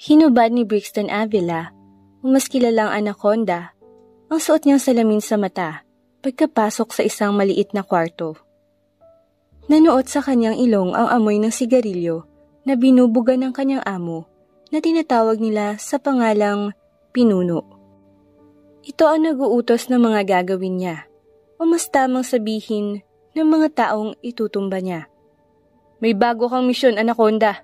Hinubad ni Brixton Avila, o mas kilalang Anaconda, ang suot niyang salamin sa mata pagkapasok sa isang maliit na kwarto. Nanuot sa kanyang ilong ang amoy ng sigarilyo na binubuga ng kanyang amo na tinatawag nila sa pangalang pinuno. Ito ang nag-uutos ng mga gagawin niya, o mas tamang sabihin ng mga taong itutumba niya. May bago kang misyon, Anaconda.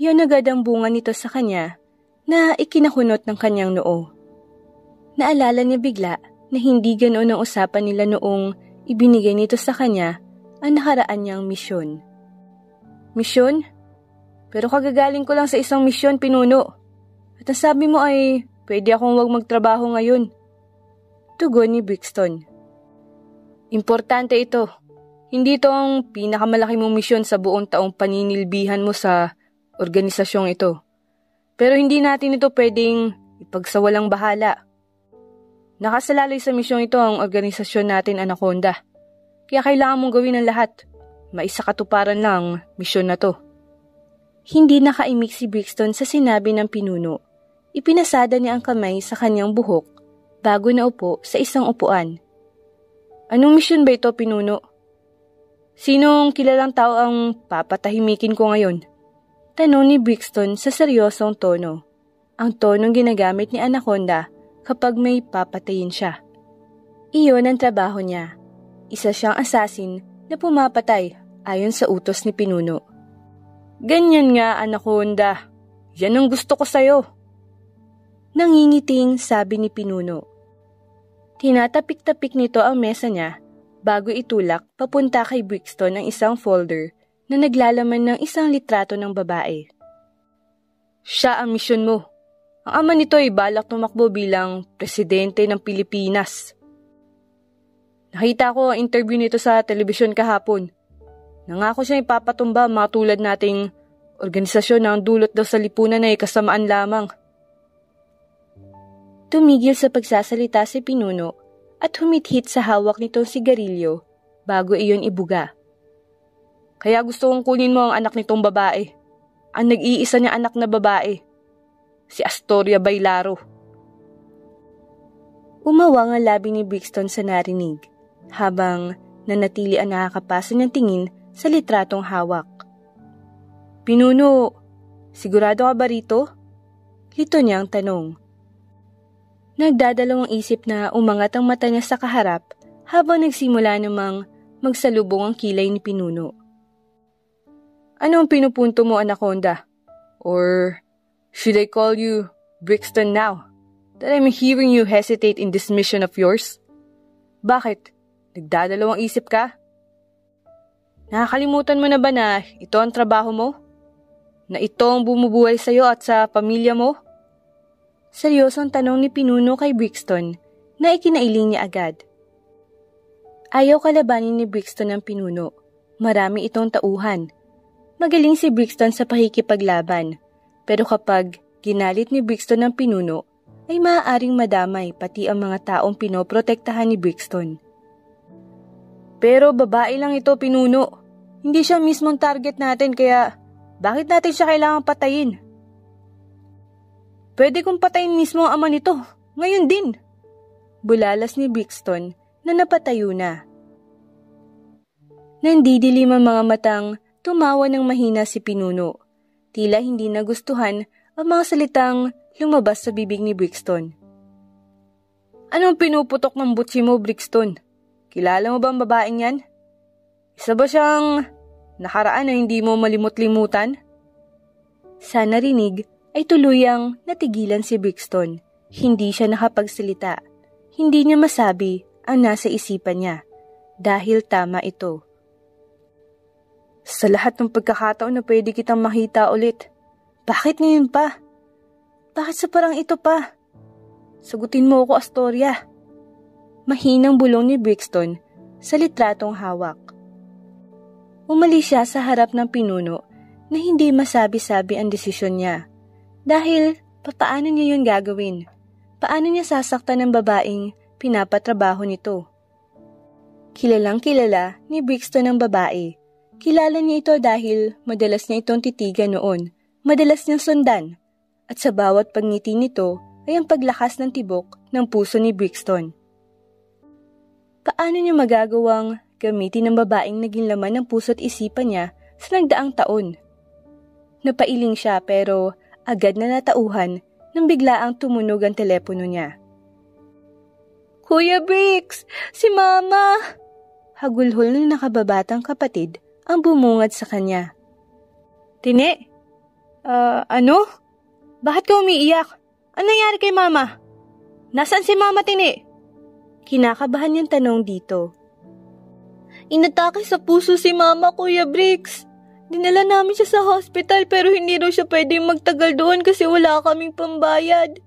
Yun agad ang bunga nito sa kanya na ikinahunot ng kanyang noo. Naalala niya bigla na hindi ganoon ang usapan nila noong ibinigay nito sa kanya ang nakaraan niyang misyon. Misyon? Pero kagagaling ko lang sa isang misyon, pinuno. At ang sabi mo ay pwede akong wag magtrabaho ngayon. Tugon ni Brixton. Importante ito. Hindi ito ang pinakamalaki mong misyon sa buong taong paninilbihan mo sa organisasyong ito. Pero hindi natin ito pwedeng ipagsawalang bahala. Nakasalalay sa misyong ito ang organisasyon natin, Anaconda. Kaya kailangan mong gawin ang lahat. Maisakatuparan lang misyon na to. Hindi nakaimik si Brixton sa sinabi ng pinuno. Ipinasada niya ang kamay sa kanyang buhok bago naupo sa isang upuan. Anong misyon ba ito, pinuno? Sinong kilalang tao ang papatahimikin ko ngayon? Tanong ni Brixton sa seryosong tono. Ang tonong ginagamit ni Anaconda kapag may papatayin siya. Iyon ang trabaho niya. Isa siyang assassin na pumapatay ayon sa utos ni pinuno. Ganyan nga, Anaconda. Yan ang gusto ko sa'yo. Nangingiting sabi ni pinuno. Tinatapik-tapik nito ang mesa niya bago itulak papunta kay Brixton ang isang folder na naglalaman ng isang litrato ng babae. Siya ang misyon mo. Ang ama nito ay balak tumakbo bilang presidente ng Pilipinas. Nakita ko ang interview nito sa telebisyon kahapon. Nangako siya ipapatumba mga tulad nating organisasyon na ang dulot daw sa lipunan ay kasamaan lamang. Tumigil sa pagsasalita si pinuno at humithit sa hawak nitong sigarilyo bago iyon ibuga. Kaya gusto kong kunin mo ang anak nitong babae. Ang nag-iisa niya anak na babae. Si Astoria Bailaro. Umawang ang labi ni Brixton sa narinig habang nanatili ang nakakapasa niyang tingin sa litratong hawak. Pinuno, sigurado ka ba rito? Lito niyang tanong. Nagdadalawang isip na umangat ang mata niya sa kaharap habang nagsimula namang magsalubong ang kilay ni pinuno. Ano ang pinupunto mo, Anaconda? Or should I call you Brixton now, that I'm hearing you hesitate in this mission of yours? Bakit? Nagdadalawang isip ka? Nakakalimutan mo na ba na ito ang trabaho mo? Na ito ang bumubuhay sa'yo at sa pamilya mo? Seryosong tanong ni pinuno kay Brixton na ikinailing niya agad. Ayaw kalabanin ni Brixton ang pinuno. Marami itong tauhan. Magaling si Brixton sa pakikipaglaban. Pero kapag ginalit ni Brixton ang pinuno, ay maaaring madamay pati ang mga taong pinoprotektahan ni Brixton. Pero babae lang ito, pinuno. Hindi siya mismong target natin kaya bakit natin siya kailangang patayin? Pwede kong patayin mismo ang ama nito. Ngayon din. Bulalas ni Brixton na napatayo na. Nandidilim ang mga matang tumawa ng mahina si pinuno. Tila hindi nagustuhan ang mga salitang lumabas sa bibig ni Brixton. Anong pinuputok ng butsi mo, Brixton? Kilala mo ba ang babaeng yan? Isa ba siyang nakaraan na hindi mo malimut-limutan? Sa narinig ay tuluyang natigilan si Brixton. Hindi siya nakapagsalita. Hindi niya masabi ang nasa isipan niya. Dahil tama ito. Sa lahat ng pagkakataon na pwede kitang makita ulit. Bakit ngayon pa? Bakit sa parang ito pa? Sagutin mo ako, Astoria. Mahinang bulong ni Brixton sa litratong hawak. Umalis siya sa harap ng pinuno na hindi masabi-sabi ang desisyon niya. Dahil, paano niya yun gagawin? Paano niya sasaktan ng babaeng pinapatrabaho nito? Kilalang kilala ni Brixton ang babae. Kilala niya ito dahil madalas niya itong titigan noon. Madalas niyang sundan. at sa bawat pagngiti nito ay ang paglakas ng tibok ng puso ni Brixton. Paano niya magagawang gamitin ng babaeng naging laman ng puso't isipan niya sa nagdaang taon? Napailing siya pero agad na natauhan nang biglaang tumunog ang telepono niya. Kuya Brix! Si Mama! Hagulhol ng nakababatang kapatid ang bumungad sa kanya. Tine? Ano? Bakit ka umiiyak? Ano nangyari kay Mama? Nasaan si Mama, Tine? Kinakabahan niyang tanong dito. Inatake sa puso si Mama, Kuya Brix. Dinala namin siya sa hospital pero hindi raw siya pwedeng magtagal doon kasi wala kaming pambayad.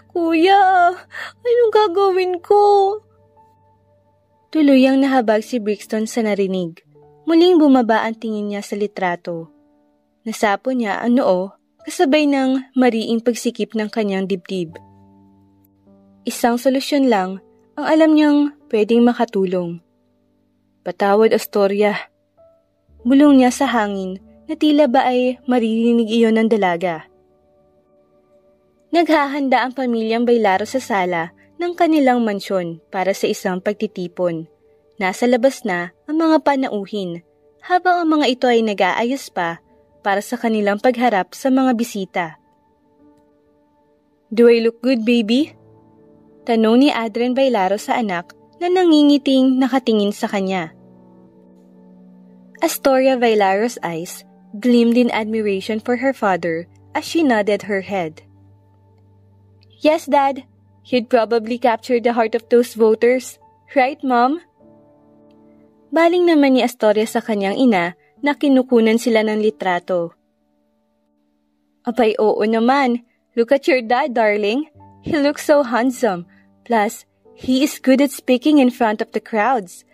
Kuya, anong gagawin ko? Tuluyang nahabag si Brixton sa narinig. Muling bumaba ang tingin niya sa litrato. Nasapo niya ang noo kasabay ng mariing pagsikip ng kanyang dibdib. Isang solusyon lang ang alam niyang pwedeng makatulong. Patawad, Astoria. Bulong niya sa hangin na tila ba ay maririnig iyon ng dalaga. Naghahanda ang pamilyang Bailaro sa sala ng kanilang mansyon para sa isang pagtitipon. Nasa labas na ang mga panauhin habang ang mga ito ay nag-aayos pa para sa kanilang pagharap sa mga bisita. Do I look good, baby? Tanong ni Adrian Bailaro sa anak na nangingiting nakatingin sa kanya. Astoria Bailaro's eyes gleamed in admiration for her father as she nodded her head. Yes, Dad. You'd probably capture the heart of those voters. Right, Mom? Baling naman ni Astoria sa kanyang ina na kinukunan sila ng litrato. Abay, oo naman. Look at your dad, darling. He looks so handsome. Plus, he is good at speaking in front of the crowds.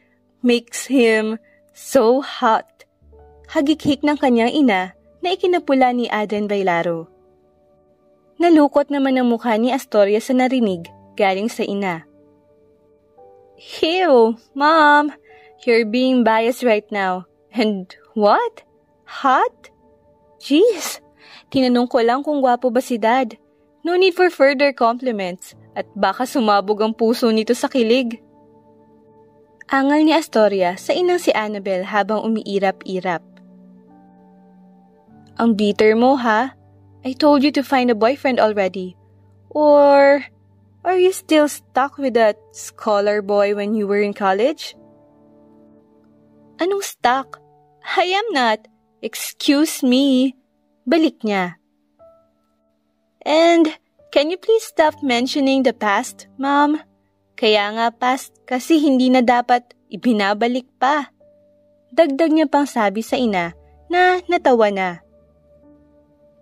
Makes him so hot. Hagik-hik ng kanyang ina na ikinapula ni Adrian Bailaro. Nalukot naman ang mukha ni Astoria sa narinig galing sa ina. Ew, Mom, you're being biased right now. And what? Hot? Jeez, tinanong ko lang kung gwapo ba si Dad. No need for further compliments at baka sumabog ang puso nito sa kilig. Angal ni Astoria sa inang si Annabel habang umiirap-irap. Ang bitter mo, ha? I told you to find a boyfriend already. Or are you still stuck with that scholar boy when you were in college? Anong stuck? I am not. Excuse me. Balik niya. And can you please stop mentioning the past, Mom? Kaya nga past kasi hindi na dapat ibinabalik pa. Dagdag niya pang sabi sa ina na natawa na.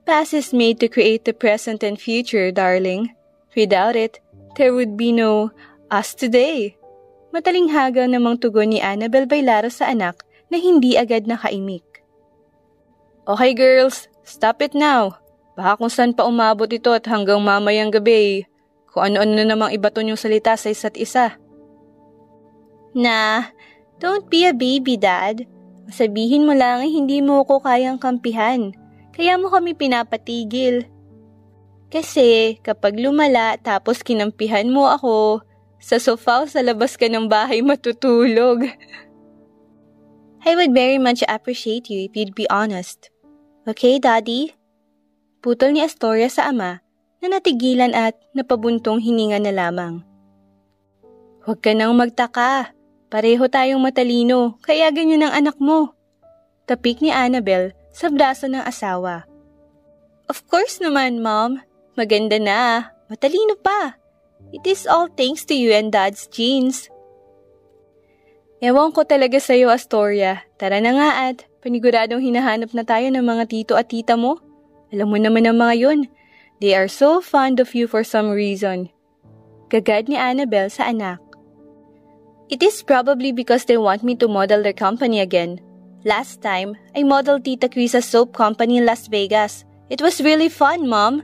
Past is made to create the present and future, darling. Without it, there would be no us today. Matalinghaga namang tugon ni Annabel Bailaro sa anak na hindi agad nakaimik. Okay girls, stop it now. Baka kung saan pa umabot ito at hanggang mamayang gabi, kung ano-ano na namang ibaton yung salita sa isa't isa. Nah, don't be a baby, Dad. Sabihin mo lang ay hindi mo ko kayang kampihan. Kaya mo kami pinapatigil. Kasi kapag lumala tapos kinampihan mo ako, sa sofa o sa labas ka ng bahay matutulog. I would very much appreciate you if you'd be honest. Okay, Daddy? Putol ni Astoria sa ama na natigilan at napabuntong hininga na lamang. Huwag ka nang magtaka. Pareho tayong matalino, kaya ganyan ang anak mo. Tapik ni Annabel sa braso ng asawa. Of course naman, Mom. Maganda na. Matalino pa. It is all thanks to you and Dad's genes. Ewan ko talaga sa'yo, Astoria. Tara na nga at paniguradong hinahanap na tayo ng mga tito at tita mo. Alam mo naman ang mga yun. They are so fond of you for some reason. Gagad ni Annabel sa anak. It is probably because they want me to model their company again. Last time, I modeled Tita Chris's soap company in Las Vegas. It was really fun, Mom.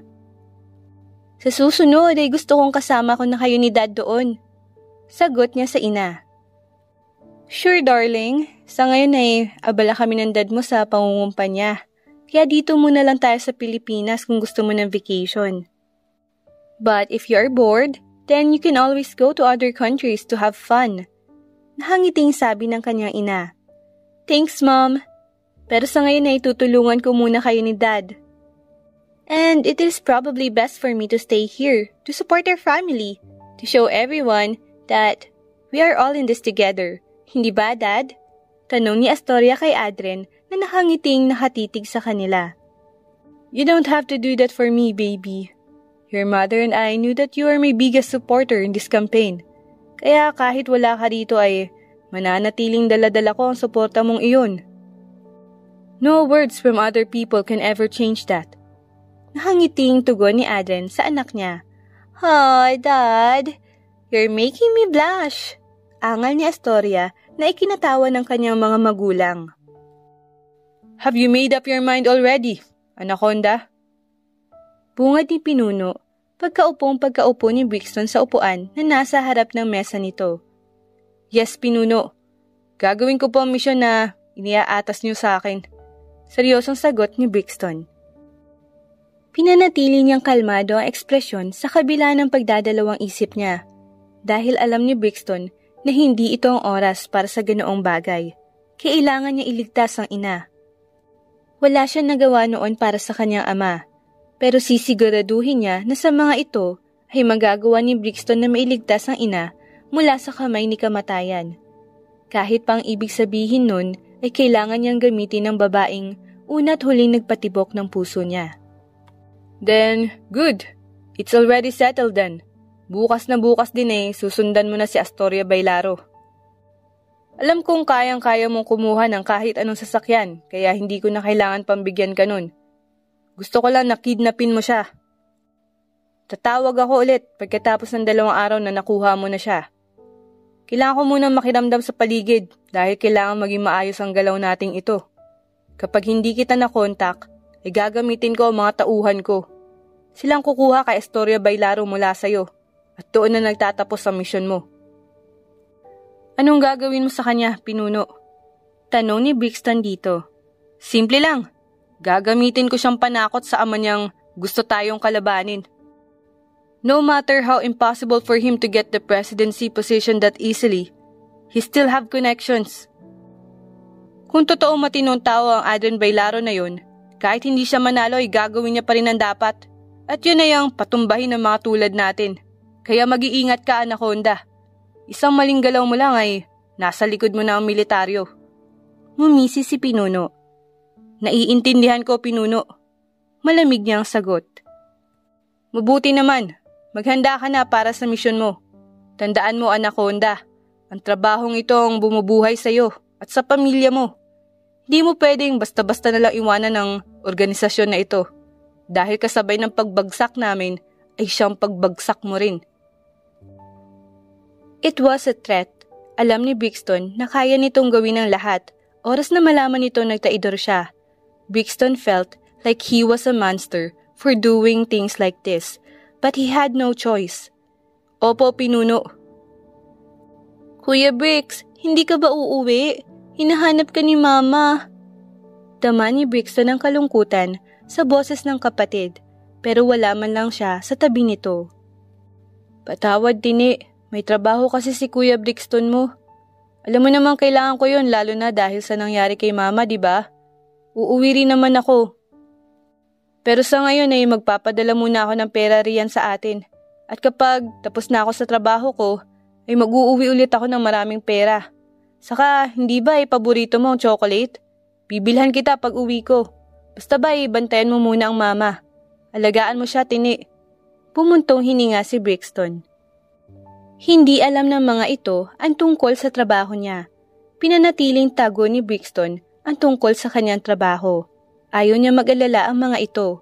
Sa susunod ay gusto kong kasama ko na kayo ni Dad doon. Sagot niya sa ina. Sure, darling. Sa ngayon ay abala kami ng dad mo sa pangungumpa niya. Kaya dito muna lang tayo sa Pilipinas kung gusto mo ng vacation. But if you are bored, then you can always go to other countries to have fun. Nahangiting sabi ng kanyang ina. Thanks, Mom. Pero sa ngayon ay tutulungan ko muna kayo ni Dad. And it is probably best for me to stay here to support our family, to show everyone that we are all in this together. Hindi ba, Dad? Tanong ni Astoria kay Adren na nakangiting nakatitig sa kanila. You don't have to do that for me, baby. Your mother and I knew that you are my biggest supporter in this campaign. Kaya kahit wala ka dito ay mananatiling dala-dala ko ang suporta mong iyon. No words from other people can ever change that. Nakangiting tugon ni Adren sa anak niya. Hi, Dad. You're making me blush. Angal ni Astoria na ikinatawa ng kanyang mga magulang. Have you made up your mind already, Anaconda? Bungad ni Pinuno, pagkaupo ni Brixton sa upuan na nasa harap ng mesa nito. Yes, Pinuno. Gagawin ko po ang misyon na iniaatas niyo sa akin. Seryosong sagot ni Brixton. Pinanatili niyang kalmado ang ekspresyon sa kabila ng pagdadalawang isip niya dahil alam ni Brixton na hindi ito ang oras para sa ganoong bagay. Kailangan niya iligtas ang ina. Wala siyang nagawa noon para sa kanyang ama, pero sisiguraduhin niya na sa mga ito ay magagawa ni Brixton na mailigtas ang ina mula sa kamay ni kamatayan. Kahit pa ang ibig sabihin nun ay kailangan niyang gamitin ng babaeng una't huling nagpatibok ng puso niya. Then, good. It's already settled then. Bukas na bukas din susundan mo na si Astoria Bailaro. Alam kong kayang-kaya mong kumuha ng kahit anong sasakyan, kaya hindi ko na kailangan pambigyan ka nun. Gusto ko lang na kidnapin mo siya. Tatawag ako ulit pagkatapos ng 2 araw na nakuha mo na siya. Kailangan ko munang makiramdam sa paligid dahil kailangan maging maayos ang galaw nating ito. Kapag hindi kita na-contact, ay gagamitin ko ang mga tauhan ko. Silang kukuha kay Astoria Bailaro mula sa'yo at doon na nagtatapos ang misyon mo. Anong gagawin mo sa kanya, Pinuno? Tanong ni Brixton dito. Simple lang. Gagamitin ko siyang panakot sa ama niyang gusto tayong kalabanin. No matter how impossible for him to get the presidency position that easily, he still have connections. Kung totoo matinong tao ang Adren Bailaro na yun, kahit hindi siya manalo ay gagawin niya pa rin ang dapat. At yun ay ang patumbahin ng mga tulad natin. Kaya mag-iingat ka, Anaconda. Isang maling galaw mo lang ay nasa likod mo na ang militaryo. Ngumisi si Pinuno. Naiintindihan ko, Pinuno. Malamig niyang sagot. Mabuti naman. Maghanda ka na para sa misyon mo. Tandaan mo, Anaconda. Ang trabahong ito ang bumubuhay sa iyo at sa pamilya mo. Hindi mo pwedeng basta-basta nalang iwanan ng organisasyon na ito. Dahil kasabay ng pagbagsak namin ay siyang pagbagsak mo rin. It was a threat. Alam ni Brixton na kaya nitong gawin ang lahat. Oras na malaman nito nagtaidor siya. Brixton felt like he was a monster for doing things like this. But he had no choice. Opo, Pinuno. Kuya Brix, hindi ka ba uuwi? Hinahanap ka ni Mama. Dama ni Brixton ang kalungkutan sa boses ng kapatid, pero wala man lang siya sa tabi nito. Patawad, Tini. May trabaho kasi si Kuya Brixton mo. Alam mo naman kailangan ko yun lalo na dahil sa nangyari kay Mama, di ba? Uuwi rin naman ako. Pero sa ngayon ay magpapadala muna ako ng pera riyan sa atin. At kapag tapos na ako sa trabaho ko, ay mag-uuwi ulit ako ng maraming pera. Saka, hindi ba paborito mo ang chocolate? Bibilhan kita pag uwi ko. Basta ba bantayan mo muna ang Mama. Alagaan mo siya, Tini. Pumuntong hininga si Brixton. Hindi alam ng mga ito ang tungkol sa trabaho niya. Pinanatiling tago ni Brixton ang tungkol sa kanyang trabaho. Ayaw niya mag-alala ang mga ito.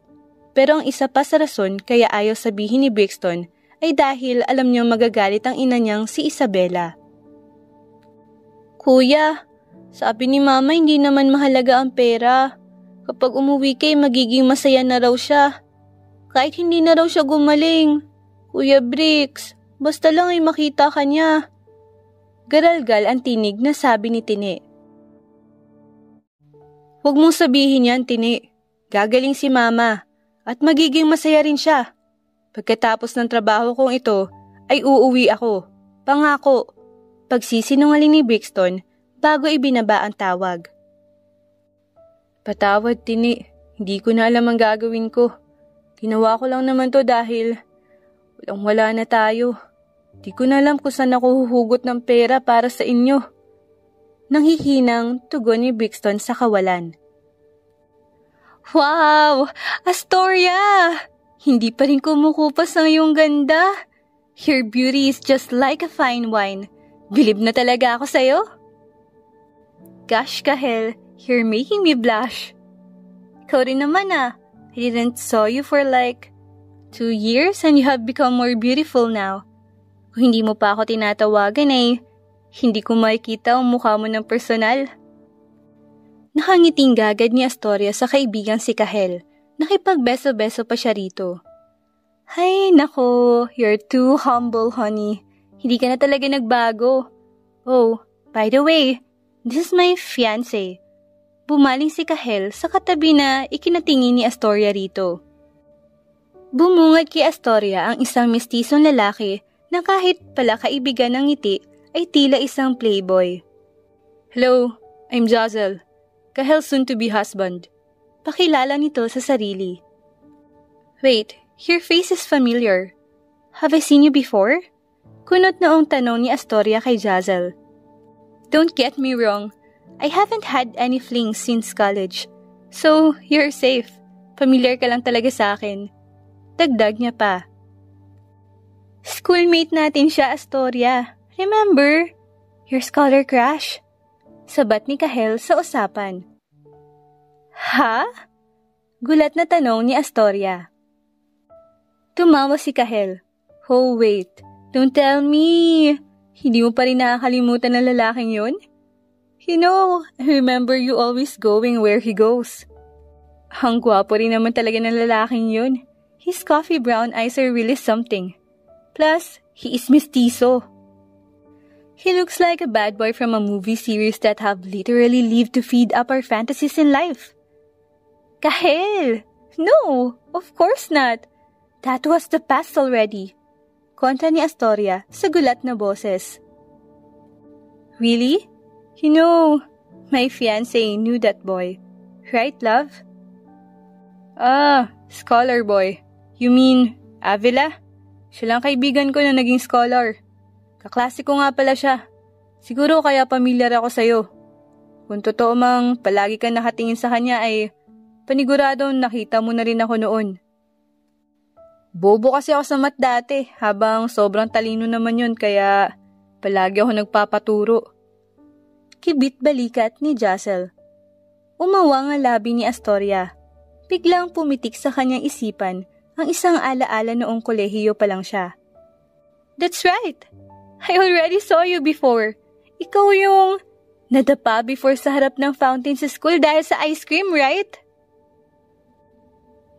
Pero ang isa pa sa rason kaya ayaw sabihin ni Brixton ay dahil alam niyang magagalit ang ina niyang si Isabela. Kuya, sabi ni Mama hindi naman mahalaga ang pera. Kapag umuwi kay magiging masaya na raw siya. Kahit hindi na raw siya gumaling. Kuya Brix, basta lang ay makita ka niya. Garalgal ang tinig na sabi ni Tini. Huwag mong sabihin yan, Tini. Gagaling si Mama at magiging masaya rin siya. Pagkatapos ng trabaho kong ito, ay uuwi ako. Pangako. Pagsisinungaling ni Brixton bago ibinaba ang tawag. Patawad, Tini. Hindi ko na alam ang gagawin ko. Ginawa ko lang naman to dahil walang-wala na tayo. Di ko na alam kung saan ako huhugot ng pera para sa inyo. Nanghihinang tugon ni Brixton sa kawalan. Wow! Astoria! Hindi pa rin kumukupas ang iyong ganda. Your beauty is just like a fine wine. Bilib na talaga ako sa'yo. Gosh, Kahel, you're making me blush. Ikaw rin naman I didn't saw you for like 2 years and you have become more beautiful now. Kung hindi mo pa ako tinatawagan hindi ko makikita ang mukha mo ng personal. Nakangiting gagad ni Astoria sa kaibigang si Kahel. Nakipagbeso-beso pa siya rito. Ay, nako, you're too humble, honey. Hindi ka na talaga nagbago. Oh, by the way, this is my fiancé. Bumaling si Kahel sa katabi na ikinatingin ni Astoria rito. Bumungad kay Astoria ang isang mestisong lalaki na kahit pala kaibigan ng ngiti ay tila isang playboy. Hello, I'm Jazel. Kahel's soon-to-be husband. Pakilala nito sa sarili. Wait, your face is familiar. Have I seen you before? Kunot noong tanong ni Astoria kay Jazel. Don't get me wrong. I haven't had any flings since college. So, you're safe. Familiar ka lang talaga sa akin. Dagdag niya pa. Schoolmate natin siya, Astoria. Remember? Your scholar crush? Sabat ni Kahel sa usapan. Ha? Gulat na tanong ni Astoria. Tumawa si Kahel. Oh wait, don't tell me. Hindi mo pa rin nakakalimutan ng lalaking yun? You know, I remember you always going where he goes. Ang gwapo rin naman talaga ng lalaking yun. His coffee brown eyes are really something. Plus, he is mestizo. He looks like a bad boy from a movie series that have literally lived to feed up our fantasies in life. Kahel! No! Of course not! That was the past already. Kontra ni Astoria sa gulat na boses. Really? You know, my fiancé knew that boy. Right, love? Ah, scholar boy. You mean, Avila? Siya lang kaibigan ko na naging scholar. Kaklase ko nga pala siya. Siguro kaya pamilyar ako sa'yo. Kung totoo mang palagi ka nakatingin sa kanya ay paniguradong nakita mo na rin ako noon. Bobo kasi ako sa math dati habang sobrang talino naman yun kaya palagi ako nagpapaturo. Kibit balikat ni Jazel. Umawa ang labi ni Astoria. Biglang pumitik sa kanyang isipan ang isang alaala noong kolehiyo pa lang siya. That's right! I already saw you before. Ikaw yung nadapa before sa harap ng fountain sa school dahil sa ice cream, right?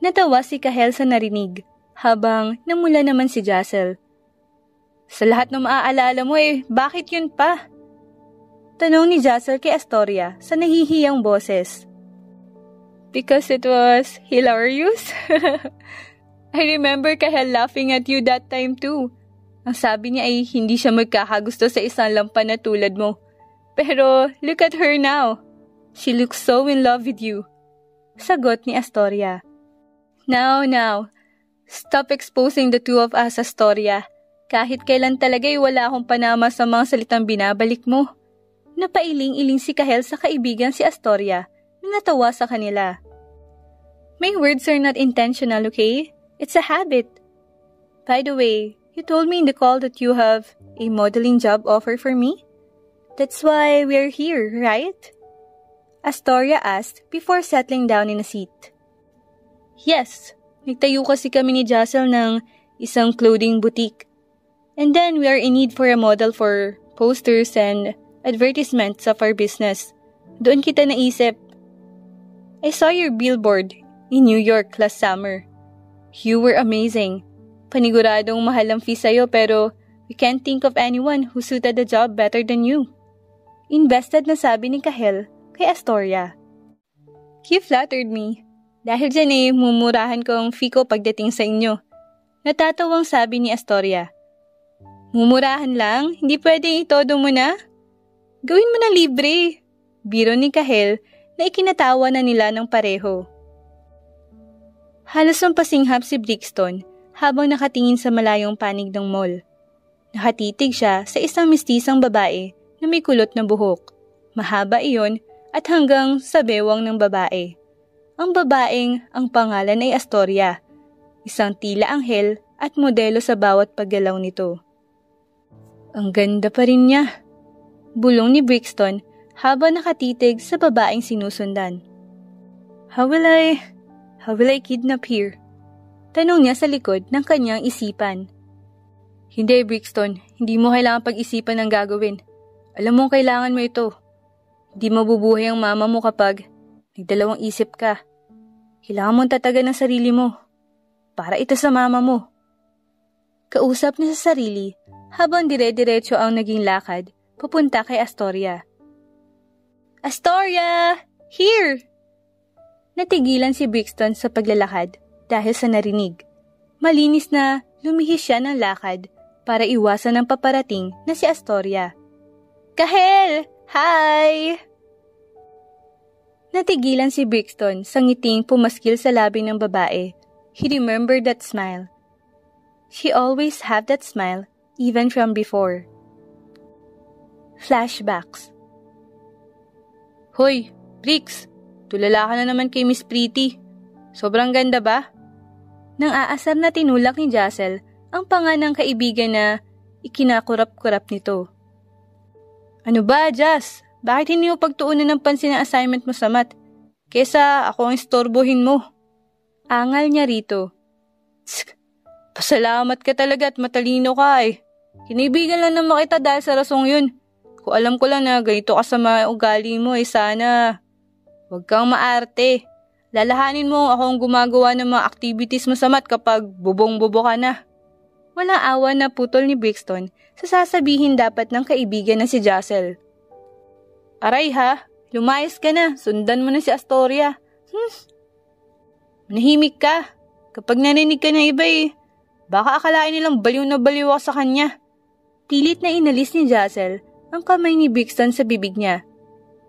Natawa si Kahel sa narinig, habang namula naman si Jazel. Sa lahat ng maaalala mo bakit yun pa? Tanong ni Jazel kay Astoria sa nahihiyang boses. Because it was hilarious. I remember Kahel laughing at you that time too. Ang sabi niya ay hindi siya magkakagusto sa isang lampan na tulad mo. Pero look at her now. She looks so in love with you. Sagot ni Astoria. Now. Stop exposing the two of us, Astoria. Kahit kailan talaga wala akong panama sa mga salitang binabalik mo. Napailing-iling si Kahel sa kaibigan si Astoria na natawa sa kanila. My words are not intentional, okay? It's a habit. By the way, you told me in the call that you have a modeling job offer for me? That's why we're here, right? Astoria asked before settling down in a seat. Yes, nagtayo kasi kami ni Jazel ng isang clothing boutique. And then we are in need for a model for posters and advertisements of our business. Doon kita naisip. I saw your billboard in New York last summer. You were amazing. Paniguradong mahal ang fee sa'yo pero we can't think of anyone who suited the job better than you. Invested na sabi ni Kahel kay Astoria. You flattered me. Dahil dyan mumurahan ko ang fee ko pagdating sa inyo. Natatawang sabi ni Astoria. Mumurahan lang? Hindi pwedeng itodo mo na? Gawin mo na libre. Biro ni Kahel na ikinatawa na nila ng pareho. Halos mampasinghap si Brixton habang nakatingin sa malayong panig ng mall. Nakatitig siya sa isang mistisang babae na may kulot na buhok. Mahaba iyon at hanggang sa bewang ng babae. Ang babaeng ang pangalan ay Astoria, isang tila anghel at modelo sa bawat paggalaw nito. Ang ganda pa rin niya, bulong ni Brixton habang nakatitig sa babaeng sinusundan. How will I kidnap here? Tanong niya sa likod ng kanyang isipan. Hindi, Brixton, hindi mo kailangan pag-isipan ang gagawin. Alam mong kailangan mo ito. Hindi mabubuhay ang mama mo kapag nagdalawang isip ka. Kailangan mong tatagan ang sarili mo. Para ito sa mama mo. Kausap niya sa sarili habang dire-diretso ang naging lakad papunta kay Astoria. Astoria! Here! Natigilan si Brixton sa paglalakad dahil sa narinig. Malinis na lumihis siya ng lakad para iwasan ang paparating na si Astoria. Kahel! Hi! Natigilan si Brixton sa ngiting pumaskil sa labi ng babae. He remembered that smile. She always had that smile, even from before. Flashbacks. Hoy, Brix! Tulala ka na naman kay Miss Pretty. Sobrang ganda ba? Nang aasar na tinulak ni Jassel ang panganang kaibigan na ikinakurap-kurap nito. Ano ba, Jas? Bakit hindi mo pagtuunan ng pansin ang assignment mo sa math? Kesa ako ang istorbohin mo. Angal niya rito. Tsk, pasalamat ka talaga at matalino ka eh. Kinibigan lang naman kita dahil sa rasong yun. Kung alam ko lang na ganito ka sa mga ugali mo sana huwag kang maarte. Lalahanin mo akong gumagawa ng mga activities mo sa math kapag bubong-bubo ka na. Walang awa na putol ni Brixton sa sasabihin dapat ng kaibigan na si Jassel. Aray ha, lumayas ka na, sundan mo na si Astoria. Manahimik ka. Kapag narinig ka ng iba baka akalain nilang baliw na baliw ako sa kanya. Pilit na inalis ni Jassel ang kamay ni Brixton sa bibig niya.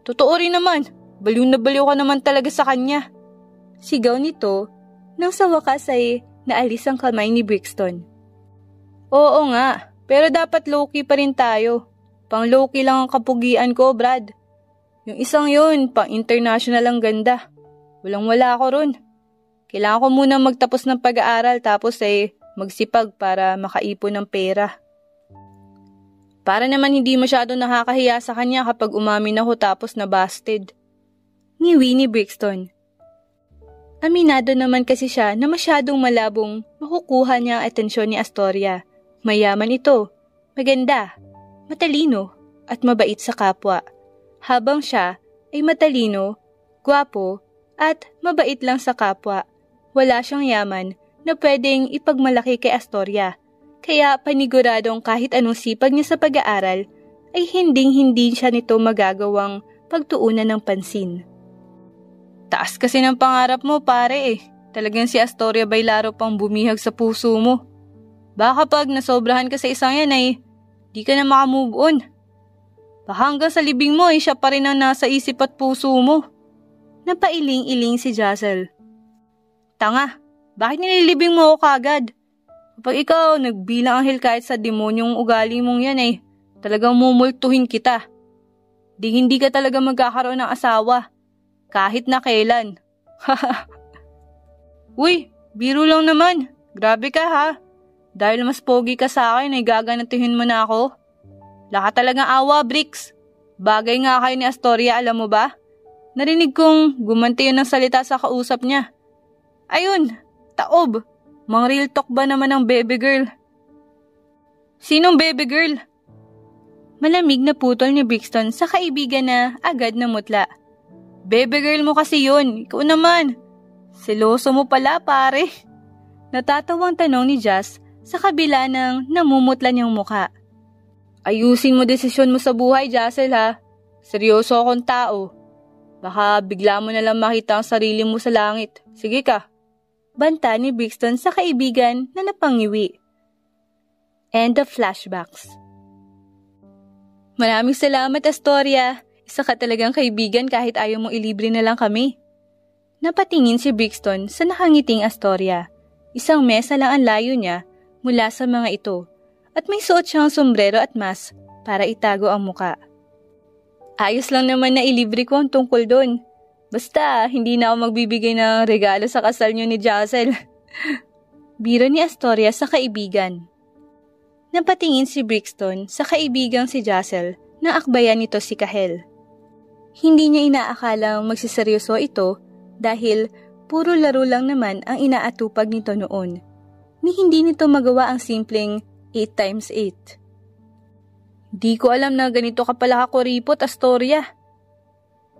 Totoo rin naman, baliw na baliw ka naman talaga sa kanya. Sigaw nito nang sa wakas ay naalis ang kamay ni Brixton. Oo nga, pero dapat low-key pa rin tayo. Pang low-key lang ang kapugian ko, Brad. Yung isang yun, pang international ang ganda. Walang-wala ako ron. Kailangan ko muna magtapos ng pag-aaral tapos magsipag para makaipon ng pera. Para naman hindi masyado nakakahiya sa kanya kapag umamin ako tapos na-busted. Ngiwi ni Brixton. Aminado naman kasi siya na masyadong malabong makukuha niya ang atensyon ni Astoria. Mayaman ito, maganda, matalino, at mabait sa kapwa. Habang siya ay matalino, gwapo, at mabait lang sa kapwa. Wala siyang yaman na pwedeng ipagmalaki kay Astoria. Kaya paniguradong kahit anong sipag niya sa pag-aaral, ay hinding-hindi siya nito magagawang pagtuunan ng pansin. Taas kasi ng pangarap mo, pare. Talagang si Astoria ba'y laro pang bumihag sa puso mo? Baka pag nasobrahan ka sa isang yan di ka na makamove on. Baka hanggang sa libing mo siya pa rin ang nasa isip at puso mo. Napailing-iling si Jassel. Tanga, bakit nililibing mo ako kagad? Kapag ikaw nagbilang anghel kahit sa demonyong ugali mong yan talagang mumultuhin kita. Hindi ka talaga magkakaroon ng asawa. Kahit na kailan. Uy, biro lang naman. Grabe ka ha. Dahil mas pogi ka sa akin gaganatuhin mo na ako. Laka talagang awa, Brix. Bagay nga kayo ni Astoria, alam mo ba? Narinig kong gumanti yun ng salita sa kausap niya. Ayun, taob. Mang real talk ba naman ng baby girl? Sinong baby girl? Malamig na putol ni Brixton sa kaibigan na agad na mutla. Baby girl mo kasi yun, ikaw naman. Seloso mo pala, pare. Natatawang tanong ni Jazz sa kabila ng namumutla niyang muka. Ayusin mo desisyon mo sa buhay, Jassel ha. Seryoso akong tao. Baka bigla mo na lang makita ang sarili mo sa langit. Sige ka. Banta ni Brixton sa kaibigan na napangiwi. End of flashbacks. Maraming salamat, Astoria. Isa ka talagang kaibigan kahit ayaw mong ilibre na lang kami. Napatingin si Brixton sa nakangiting Astoria. Isang mesa lang ang layo niya mula sa mga ito at may suot siyang sombrero at mask para itago ang muka. Ayos lang naman na ilibre ko ang tungkol doon. Basta, hindi na ako magbibigay ng regalo sa kasal niyo ni Jazel. Biro ni Astoria sa kaibigan. Napatingin si Brixton sa kaibigang si Jazel na akbayan nito si Kahel. Hindi niya inaakalang magsiseryoso ito dahil puro laro lang naman ang inaatupag nito noon. Ni hindi nito magawa ang simpleng 8x8. Di ko alam na ganito ka pala kakuripot, Astoria.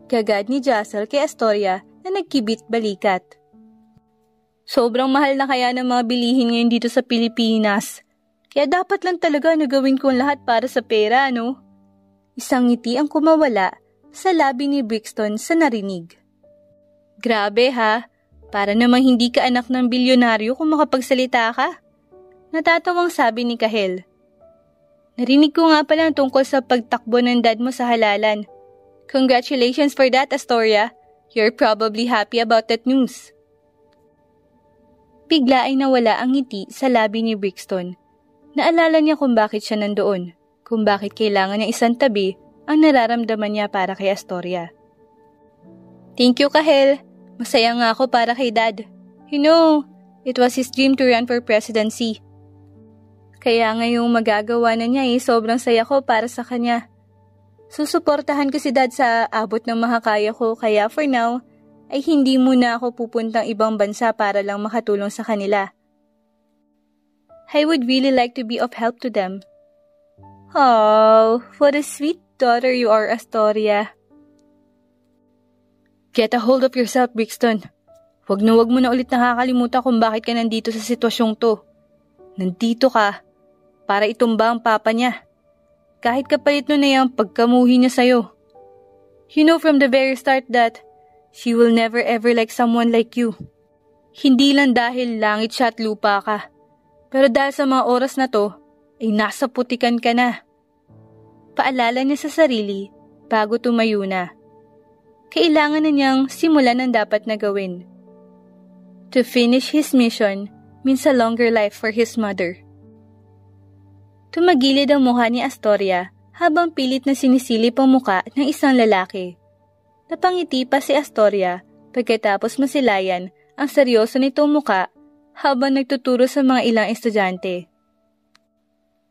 Kagad ni Jazel kay Astoria na nagkibit balikat. Sobrang mahal na kaya ng mga bilihin ngayon dito sa Pilipinas. Kaya dapat lang talaga na gawin ko lahat para sa pera, no? Isang ngiti ang kumawala sa labi ni Brixton sa narinig. Grabe ha, para namang hindi ka anak ng bilyonaryo kung makapagsalita ka. Natatawang sabi ni Kahel. Narinig ko nga pala tungkol sa pagtakbo ng dad mo sa halalan. Congratulations for that, Astoria. You're probably happy about that news. Bigla ay nawala ang ngiti sa labi ni Brixton. Naalala niya kung bakit siya nandoon, kung bakit kailangan niya isang tabi ang nararamdaman niya para kay Astoria. Thank you, Kahel. Masaya nga ako para kay Dad. You know, it was his dream to run for presidency. Kaya ngayong magagawa na niya sobrang saya ko para sa kanya. Susuportahan ko si Dad sa abot ng makakaya ko kaya for now ay hindi muna ako pupuntang ibang bansa para lang makatulong sa kanila. I would really like to be of help to them. Oh, what a sweet daughter you are, Astoria. Get a hold of yourself, Brixton. Wag mo na ulit nakakalimutan kung bakit ka nandito sa sitwasyong to. Nandito ka para itumba ang papa niya. Kahit kapalit nun na yung pagkamuhi niya sa'yo. You know from the very start that she will never ever like someone like you. Hindi lang dahil langit siya at lupa ka. Pero dahil sa mga oras na to, ay nasa putikan ka na. Paalala niya sa sarili bago tumayo na. Kailangan na niyang simulan ang dapat na gawin. To finish his mission means a longer life for his mother. Tumagilid ang mukha ni Astoria habang pilit na sinisilip ang muka ng isang lalaki. Napangiti pa si Astoria pagkatapos masilayan ang seryoso nitong muka habang nagtuturo sa mga ilang estudyante.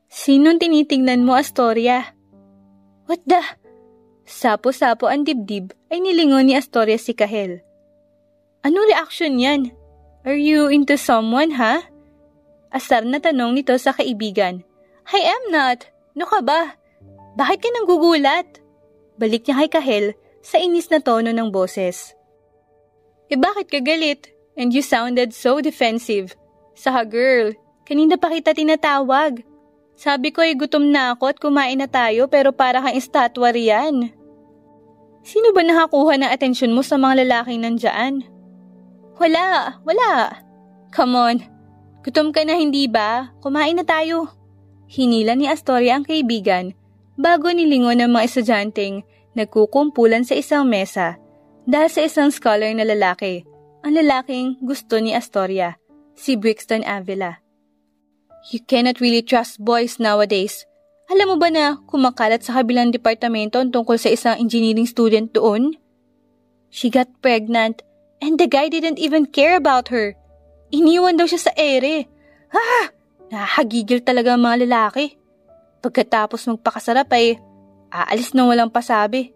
Sinong tinitingnan mo, Astoria? What the? Sapo-sapo ang dibdib ay nilingon ni Astoria si Kahel. Anong reaction yan? Are you into someone, ha? Asar na tanong nito sa kaibigan. I am not. No ka ba? Bakit ka nang gugulat? Balik niya kay Kahel sa inis na tono ng boses. Bakit ka galit? And you sounded so defensive. Saka girl, kanina pa kita tinatawag. Sabi ko gutom na ako at kumain na tayo pero para kang estatwa riyan. Sino ba nakakuha ng atensyon mo sa mga lalaking nandyan? Wala. Come on, gutom ka na hindi ba? Kumain na tayo. Hinila ni Astoria ang kaibigan bago nilingon ng mga estudyanteng nagkukumpulan sa isang mesa dahil sa isang scholar na lalaki. Ang lalaking gusto ni Astoria, si Brixton Avila. You cannot really trust boys nowadays. Alam mo ba na kumakalat sa kabilang departamento tungkol sa isang engineering student doon? She got pregnant and the guy didn't even care about her. Iniwan daw siya sa ere. Nakakagigil talaga ang mga lalaki. Pagkatapos magpakasarap ay aalis na walang pasabi.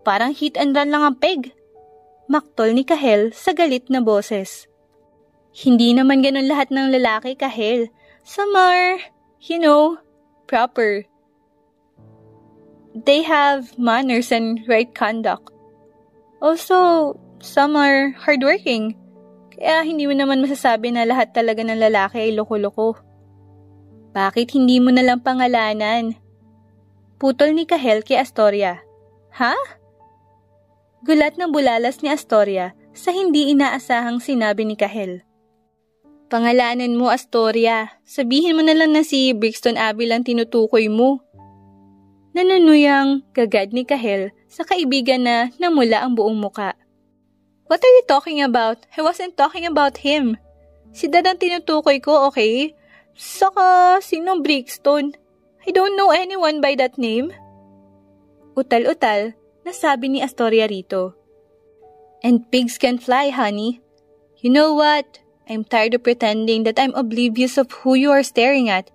Parang hit and run lang ang peg. Maktol ni Kahel sa galit na boses. Hindi naman ganun lahat ng lalaki, Kahel. Some are, proper. They have manners and right conduct. Also, some are hardworking. Kaya hindi mo naman masasabi na lahat talaga ng lalaki ay loko-loko. Bakit hindi mo nalang pangalanan? Putol ni Kahel kay Astoria. Ha? Gulat na bulalas ni Astoria sa hindi inaasahang sinabi ni Kahel. Pangalanan mo, Astoria. Sabihin mo na lang na si Brixton Abbey lang tinutukoy mo. Nanunuyang gagad ni Kahel sa kaibigan na namula ang buong muka. What are you talking about? I wasn't talking about him. Si Dad ang tinutukoy ko, okay? Saka, sinong Brixton? I don't know anyone by that name. Utal-utal na sabi ni Astoria rito. And pigs can fly, honey. You know what? I'm tired of pretending that I'm oblivious of who you are staring at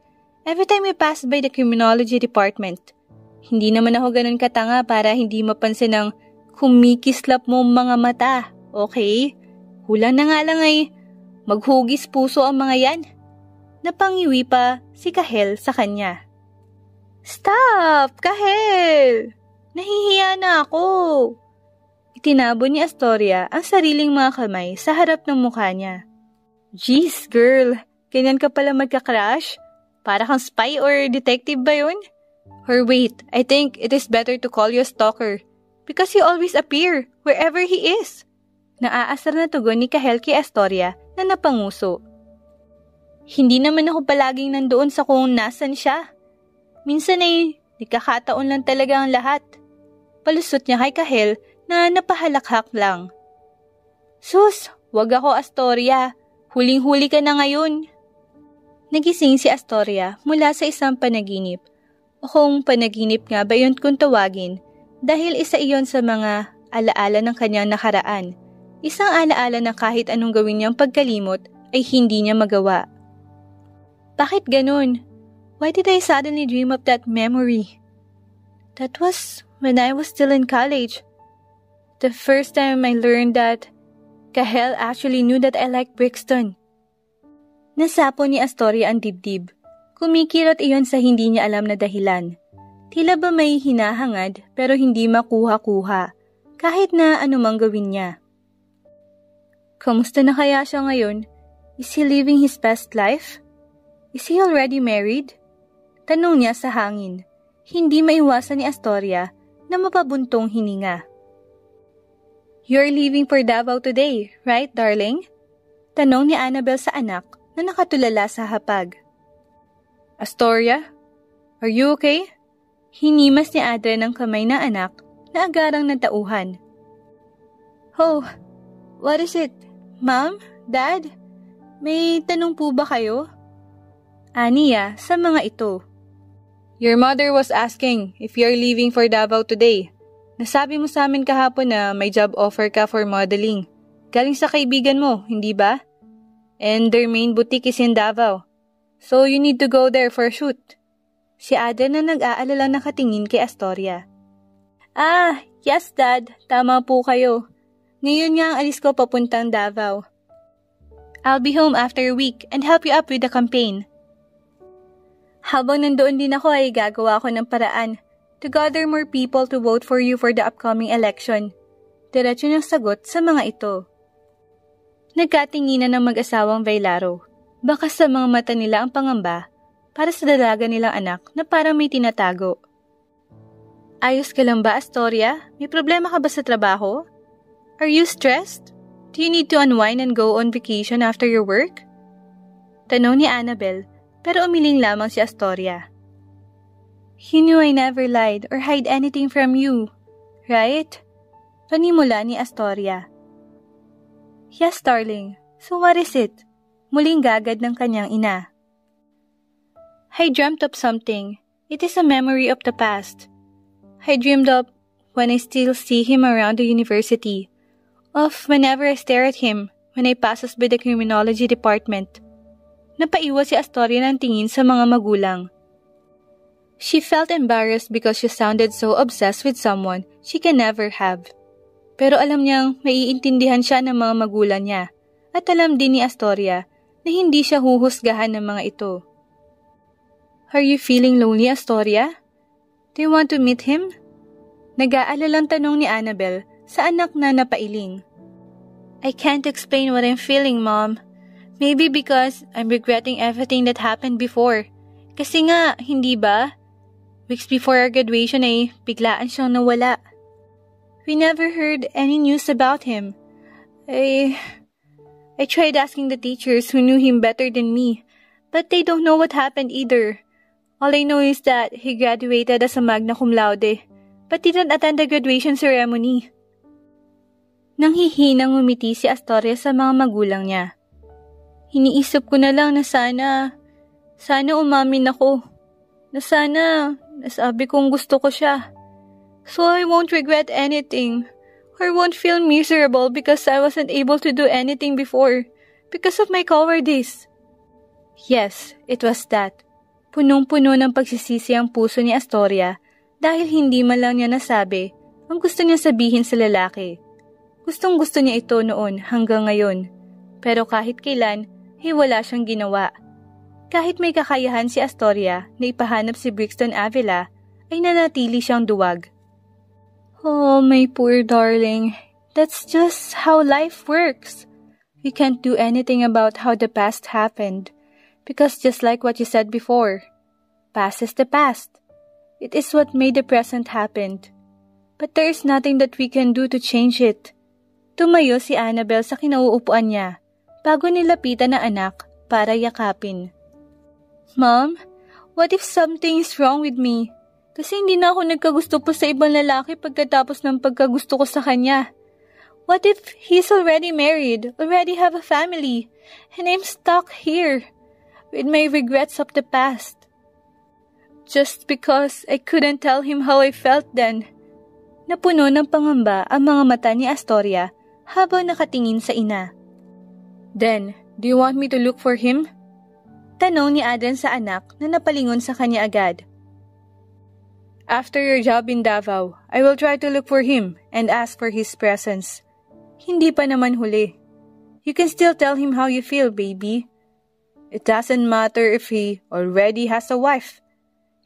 every time we pass by the criminology department. Hindi naman ako ganun katanga para hindi mapansin ang kumikislap mo mga mata, okay? Kulang na nga lang ay maghugis puso ang mga yan. Napangiwi pa si Kahel sa kanya. Stop, Kahel! Nahihiya na ako! Itinabo ni Astoria ang sariling mga kamay sa harap ng mukha niya. Jeez, girl, ganyan ka pala magka-crush? Para kang spy or detective ba yun? Or wait, I think it is better to call you a stalker because you always appear wherever he is. Naaasar na tugon ni Kahel kay Astoria na napanguso. Hindi naman ako palaging nandoon sa kung nasan siya. Minsan ay nikakataon lang talaga ang lahat. Palusot niya kay Kahel na napahalakhak lang. Sus, wag ako, Astoria. Huling-huli ka na ngayon. Nagising si Astoria mula sa isang panaginip. O kung panaginip nga ba yun kung tawagin, dahil isa iyon sa mga alaala ng kanyang nakaraan. Isang alaala na kahit anong gawin niyang pagkalimot ay hindi niya magawa. Bakit ganun? Why did I suddenly dream of that memory? That was when I was still in college. The first time I learned that Kahel actually knew that I liked Brixton. Nasapo ni Astoria ang dibdib. Kumikirot iyon sa hindi niya alam na dahilan. Tila ba may hinahangad pero hindi makuha-kuha kahit na anumang gawin niya. Kamusta na kaya siya ngayon? Is he living his best life? Is he already married? Tanong niya sa hangin. Hindi maiwasan ni Astoria na mapabuntong hininga. You're leaving for Davao today, right, darling? Tanong ni Annabel sa anak na nakatulala sa hapag. Astoria, are you okay? Hinimas ni Adrian ang kamay ng anak na agarang natauhan. Oh, what is it? Mom? Dad? May tanong po ba kayo? Aniya sa mga ito. Your mother was asking if you're leaving for Davao today. Nasabi mo sa amin kahapon na may job offer ka for modeling. Galing sa kaibigan mo, hindi ba? And their main boutique is in Davao. So you need to go there for a shoot. Si Adrian na nag-aalala nakatingin kay Astoria. Ah, yes Dad, tama po kayo. Ngayon nga ang alis ko papuntang Davao. I'll be home after a week and help you up with the campaign. Habang nandoon din ako ay gagawa ako ng paraan to gather more people to vote for you for the upcoming election. Diretso niyang sagot sa mga ito. Nagkatinginan ng mag-asawang Vailaro. Baka sa mga mata nila ang pangamba para sa dalaga nilang anak na parang may tinatago. Ayos ka lang ba, Astoria? May problema ka ba sa trabaho? Are you stressed? Do you need to unwind and go on vacation after your work? Tanong ni Annabel, pero umiling lamang si Astoria. You knew I never lied or hide anything from you, right? Panimula ni Astoria. Yes, darling. So what is it? Muling gagad ng kanyang ina. I dreamt of something. It is a memory of the past. I dreamed of when I still see him around the university. Of whenever I stare at him when I passes by the criminology department. Napaiwas si Astoria ng tingin sa mga magulang. She felt embarrassed because she sounded so obsessed with someone she can never have. Pero alam niyang maiintindihan siya ng mga magulang niya at alam din ni Astoria na hindi siya huhusgahan ng mga ito. Are you feeling lonely, Astoria? Do you want to meet him? Nag-aalalang tanong ni Annabel sa anak na napailing. I can't explain what I'm feeling, Mom. Maybe because I'm regretting everything that happened before. Kasi nga, hindi ba? Weeks before our graduation ay biglaan siyang nawala. We never heard any news about him. I tried asking the teachers who knew him better than me, but they don't know what happened either. All I know is that he graduated as a magna cum laude, but didn't attend the graduation ceremony. Nanghihinang ngumiti si Astoria sa mga magulang niya. Iniisip ko na lang na sana umamin ako. Na sana nasabi kong gusto ko siya. So I won't regret anything. Or won't feel miserable because I wasn't able to do anything before. Because of my cowardice. Yes, it was that. Punong-puno ng pagsisisi ang puso ni Astoria dahil hindi man lang niya nasabi ang gusto niya sabihin sa lalaki. Gustong-gusto niya ito noon hanggang ngayon. Pero kahit kailan, ay wala siyang ginawa. Kahit may kakayahan si Astoria na ipahanap si Brixton Avila, ay nanatili siyang duwag. Oh, my poor darling. That's just how life works. We can't do anything about how the past happened. Because just like what you said before, past is the past. It is what made the present happen. But there is nothing that we can do to change it. Tumayo si Annabel sa kinauupuan niya bago nilapitan na anak para yakapin. Mom, what if something is wrong with me? Kasi hindi na ako nagkagusto po sa ibang lalaki pagkatapos ng pagkagusto ko sa kanya. What if he's already married, already have a family, and I'm stuck here with my regrets of the past? Just because I couldn't tell him how I felt then. Napuno ng pangamba ang mga mata ni Astoria habang nakatingin sa ina. Then, do you want me to look for him? Tanong ni Adan sa anak na napalingon sa kanya agad. After your job in Davao, I will try to look for him and ask for his presence. Hindi pa naman huli. You can still tell him how you feel, baby. It doesn't matter if he already has a wife.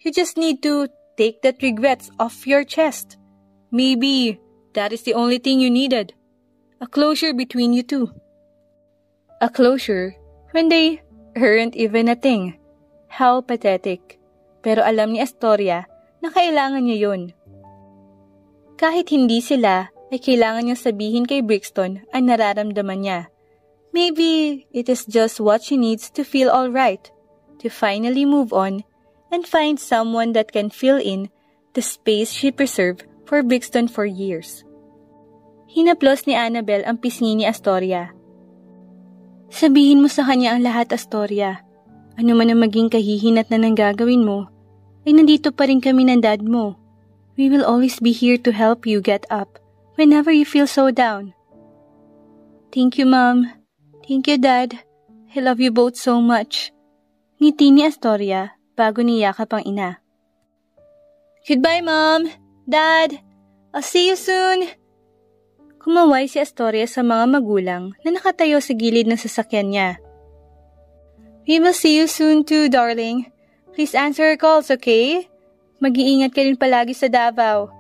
You just need to take that regrets off your chest. Maybe that is the only thing you needed. A closure between you two. A closure when they aren't even a thing. How pathetic. Pero alam ni Astoria na kailangan niya yun. Kahit hindi sila, ay kailangan niya sabihin kay Brixton ang nararamdaman niya. Maybe it is just what she needs to feel alright, to finally move on, and find someone that can fill in the space she preserved for Brixton for years. Hinaplos ni Annabel ang pisngi ni Astoria. Sabihin mo sa kanya ang lahat, Astoria. Ano man ang maging kahihinat na nang gagawin mo, ay nandito pa rin kami ng dad mo. We will always be here to help you get up whenever you feel so down. Thank you, Mom. Thank you, Dad. I love you both so much. Ngiti ni Astoria bago niyakap ang ina. Goodbye, Mom. Dad. I'll see you soon. Kumaway si Astoria sa mga magulang na nakatayo sa gilid ng sasakyan niya. We will see you soon too, darling. Please answer our calls, okay? Mag-iingat ka rin palagi sa Davao.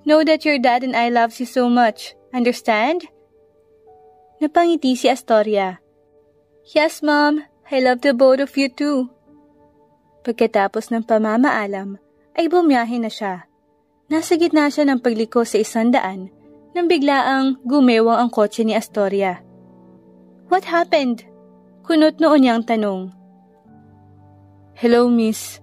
Know that your dad and I loves you so much. Understand? Napangiti si Astoria. Yes, Mom. I love the both of you too. Pagkatapos ng pamamaalam, ay bumiyahe na siya. Nasa gitna siya ng pagliko sa 100 nang biglaang gumewang ang kotse ni Astoria. What happened? Kunot noon niyang tanong. Hello, miss.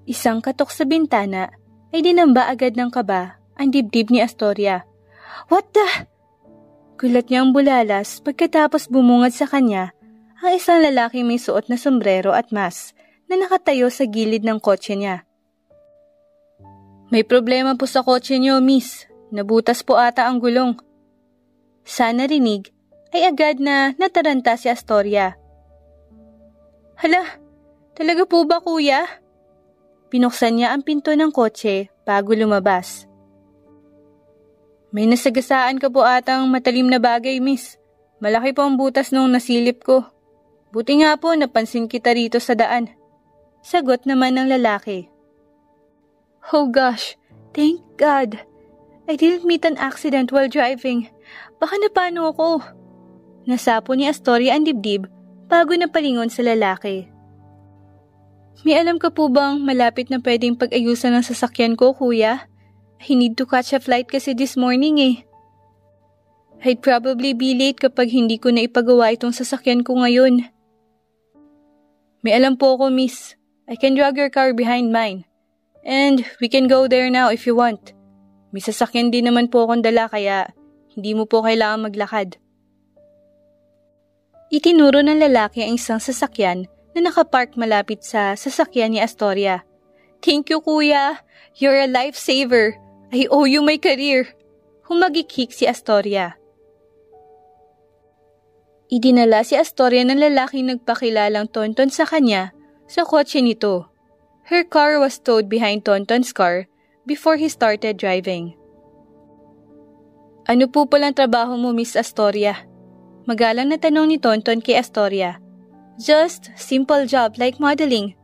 Isang katok sa bintana ay dinamba agad ng kaba ang dibdib ni Astoria. What the? Gulat niyang bulalas pagkatapos bumungad sa kanya ang isang lalaki may suot na sombrero at mask na nakatayo sa gilid ng kotse niya. May problema po sa kotse niyo, miss. Nabutas po ata ang gulong. Sa narinig ay agad na nataranta si Astoria. Hala! Talaga po ba, kuya? Pinuksan niya ang pinto ng kotse bago lumabas. May nasagasaan ka po atang matalim na bagay, miss. Malaki po ang butas nung nasilip ko. Buti nga po napansin kita rito sa daan. Sagot naman ng lalaki. Oh gosh, thank God. I didn't meet an accident while driving. Baka napano ako. Nasapo ni Astoria ang dibdib bago napalingon sa lalaki. May alam ka po bang malapit na pwedeng pag-ayusan ng sasakyan ko, kuya? I need to catch a flight kasi this morning eh. I'd probably be late kapag hindi ko na ipagawa itong sasakyan ko ngayon. May alam po ako, miss. I can drag your car behind mine. And we can go there now if you want. May sasakyan din naman po akong dala kaya hindi mo po kailangan maglakad. Itinuro ng lalaki ang isang sasakyan na nakapark malapit sa sasakyan ni Astoria. Thank you, kuya. You're a lifesaver. I owe you my career. Humagikik si Astoria. Idinala si Astoria ng lalaking nagpakilalang Tonton sa kanya sa kotse nito. Her car was towed behind Tonton's car before he started driving. Ano po palang trabaho mo, Miss Astoria? Magalang na tanong ni Tonton kay Astoria. Just simple job like modeling.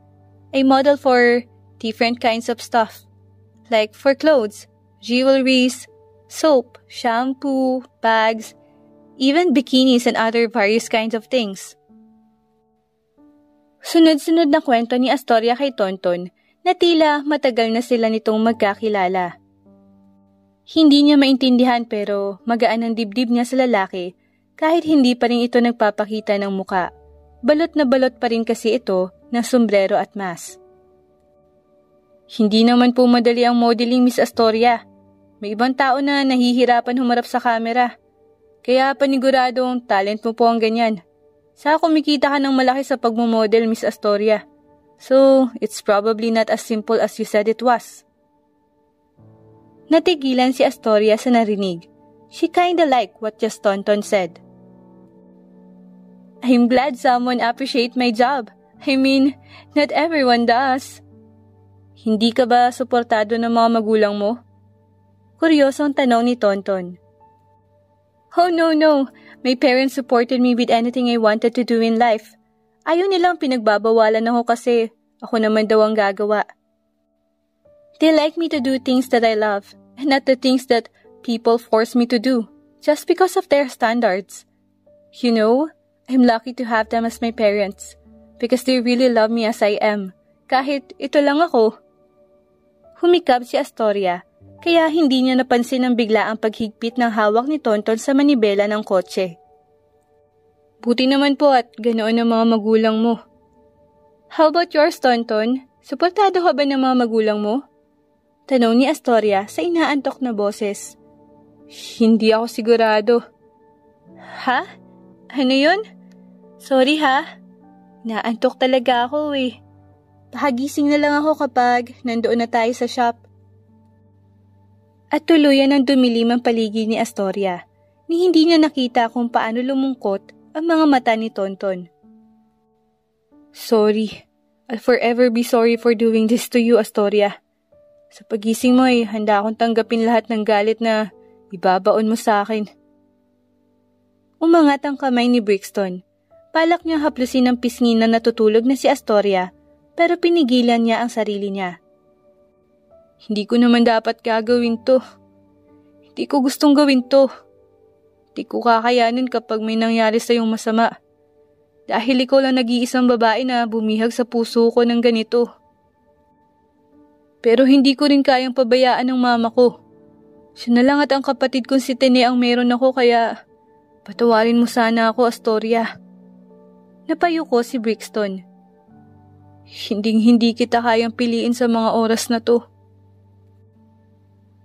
I model for different kinds of stuff. Like for clothes, jewelries, soap, shampoo, bags, even bikinis and other various kinds of things. Sunod-sunod na kwento ni Astoria kay Tonton na tila matagal na sila nitong magkakilala. Hindi niya maintindihan pero magaan ang dibdib niya sa lalaki kahit hindi pa rin ito nagpapakita ng muka. Balot na balot pa rin kasi ito ng sombrero at mask. Hindi naman po madali ang modeling, Miss Astoria. May ibang tao na nahihirapan humarap sa camera. Kaya paniguradong talent mo po ang ganyan. Saka kumikita ka ng malaki sa pagmamodel, Miss Astoria. So, it's probably not as simple as you said it was. Natigilan si Astoria sa narinig. She kinda liked what just Tonton said. I'm glad someone appreciate my job. I mean, not everyone does. Hindi ka ba suportado ng mga magulang mo? Kuryosong tanong ni Tonton. Oh no. My parents supported me with anything I wanted to do in life. Ayaw nilang pinagbabawalan ako kasi ako naman daw ang gagawa. They like me to do things that I love and not the things that people force me to do just because of their standards. You know, I'm lucky to have them as my parents because they really love me as I am. Kahit ito lang ako. Humikab si Astoria. Kaya hindi niya napansin ang bigla ang paghigpit ng hawak ni Tonton sa manibela ng kotse. Buti naman po at ganoon ang mga magulang mo. How about yours, Tonton? Suportado ka ba ng mga magulang mo? Tanong ni Astoria sa inaantok na boses. Hindi ako sigurado. Ha? Ano yun? Sorry ha. Naantok talaga ako eh. Pahagising na lang ako kapag nandoon na tayo sa shop. At tuluyan ang dumilim ang paligid ni Astoria, ni hindi niya nakita kung paano lumungkot ang mga mata ni Tonton. Sorry. I'll forever be sorry for doing this to you, Astoria. Sa pagising mo ay handa akong tanggapin lahat ng galit na ibabaon mo sa akin. Umangat ang kamay ni Brixton. Balak niyang haplusin ang pisngi na natutulog na si Astoria, pero pinigilan niya ang sarili niya. Hindi ko naman dapat gagawin to. Hindi ko gustong gawin to. Hindi ko kakayanin kapag may nangyari sa iyong masama. Dahil ikaw lang nag-iisang babae na bumihag sa puso ko ng ganito. Pero hindi ko rin kayang pabayaan ng mama ko. Siya na lang at ang kapatid kong si Tene ang meron ako kaya patawarin mo sana ako, Astoria. Napayuko si Brixton. Hindi kita kayang piliin sa mga oras na to.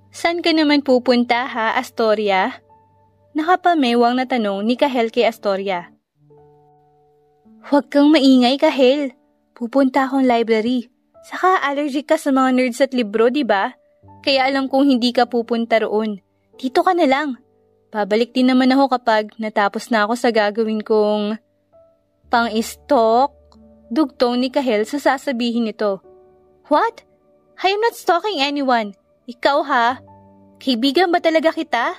Saan ka naman pupunta ha, Astoria? Nakapamewang na tanong ni Kahel kay Astoria. Huwag kang maingay, Kahel. Pupunta akong library. Saka allergic ka sa mga nerds at libro, di ba? Kaya alam kong hindi ka pupunta roon. Dito ka na lang. Babalik din naman ako kapag natapos na ako sa gagawin kong pang-stalk. Dugtong ni Kahel sa sasabihin nito. What? I am not stalking anyone. Ikaw ha? Kaibigan ba talaga kita?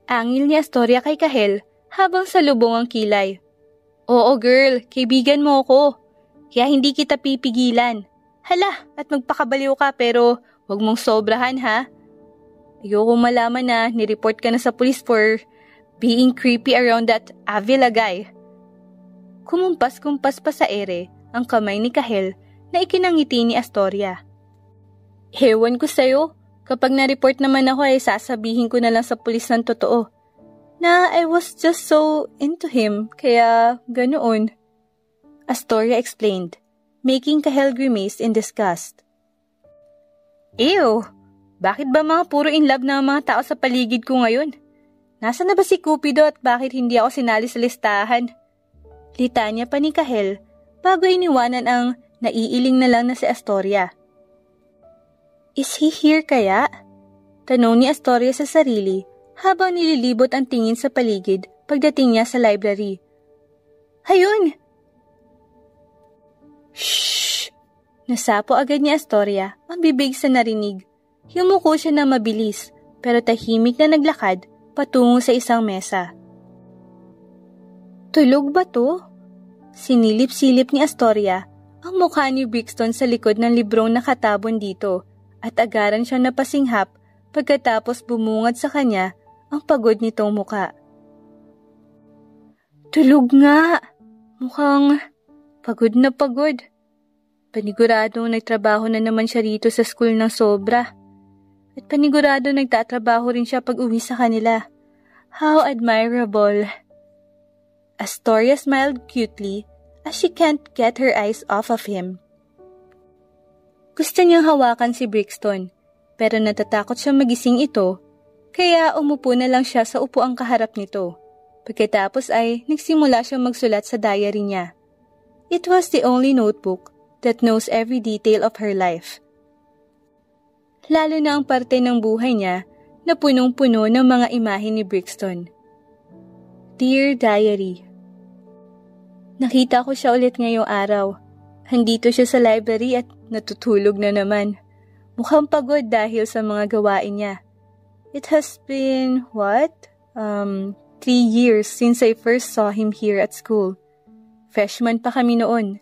Angil ni Astoria kay Kahel habang salubong ang kilay. Oo girl, kaibigan mo ako. Kaya hindi kita pipigilan. Hala, at magpakabaliw ka pero wag mong sobrahan ha. Ayoko malaman na nireport ka na sa police for being creepy around that Avila guy. Kumumpas-kumpas pa sa ere ang kamay ni Kahel na ikinangiti ni Astoria. Ewan ko sa'yo, Kapag na-report naman ako ay sasabihin ko na lang sa pulis ng totoo na I was just so into him, kaya ganoon. Astoria explained, making Kahel grimace in disgust. Ew! Bakit ba mga puro in love na ang mga tao sa paligid ko ngayon? Nasaan na ba si Cupido at bakit hindi ako sinali sa listahan? Litanya pa ni Kahel bago iniwanan ang naiiling na lang na si Astoria. Is he here kaya? Tanong ni Astoria sa sarili habang nililibot ang tingin sa paligid pagdating niya sa library. Ayun! Shhh! Nasapo agad ni Astoria ang bibig sa narinig. Yumuko siya na mabilis pero tahimik na naglakad patungo sa isang mesa. Tulog ba to? Sinilip-silip ni Astoria ang mukha ni Brixton sa likod ng librong nakatabon dito at agaran siyang napasinghap pagkatapos bumungad sa kanya ang pagod nitong muka. Tulog nga! Mukhang pagod na pagod. Paniguradong nagtrabaho na naman siya rito sa school ng sobra. At panigurado nagtatrabaho rin siya pag uwi sa kanila. How admirable! Astoria smiled cutely as she can't get her eyes off of him. Gusto niyang hawakan si Brixton, pero natatakot siya magising ito, kaya umupo na lang siya sa upuang kaharap nito. Pagkatapos ay nagsimula siyang magsulat sa diary niya. It was the only notebook that knows every detail of her life. Lalo na ang parte ng buhay niya na punong-puno ng mga imahe ni Brixton. Dear Diary, nakita ko siya ulit ngayong araw. Andito siya sa library at natutulog na naman. Mukhang pagod dahil sa mga gawain niya. It has been, 3 years since I first saw him here at school. Freshman pa kami noon.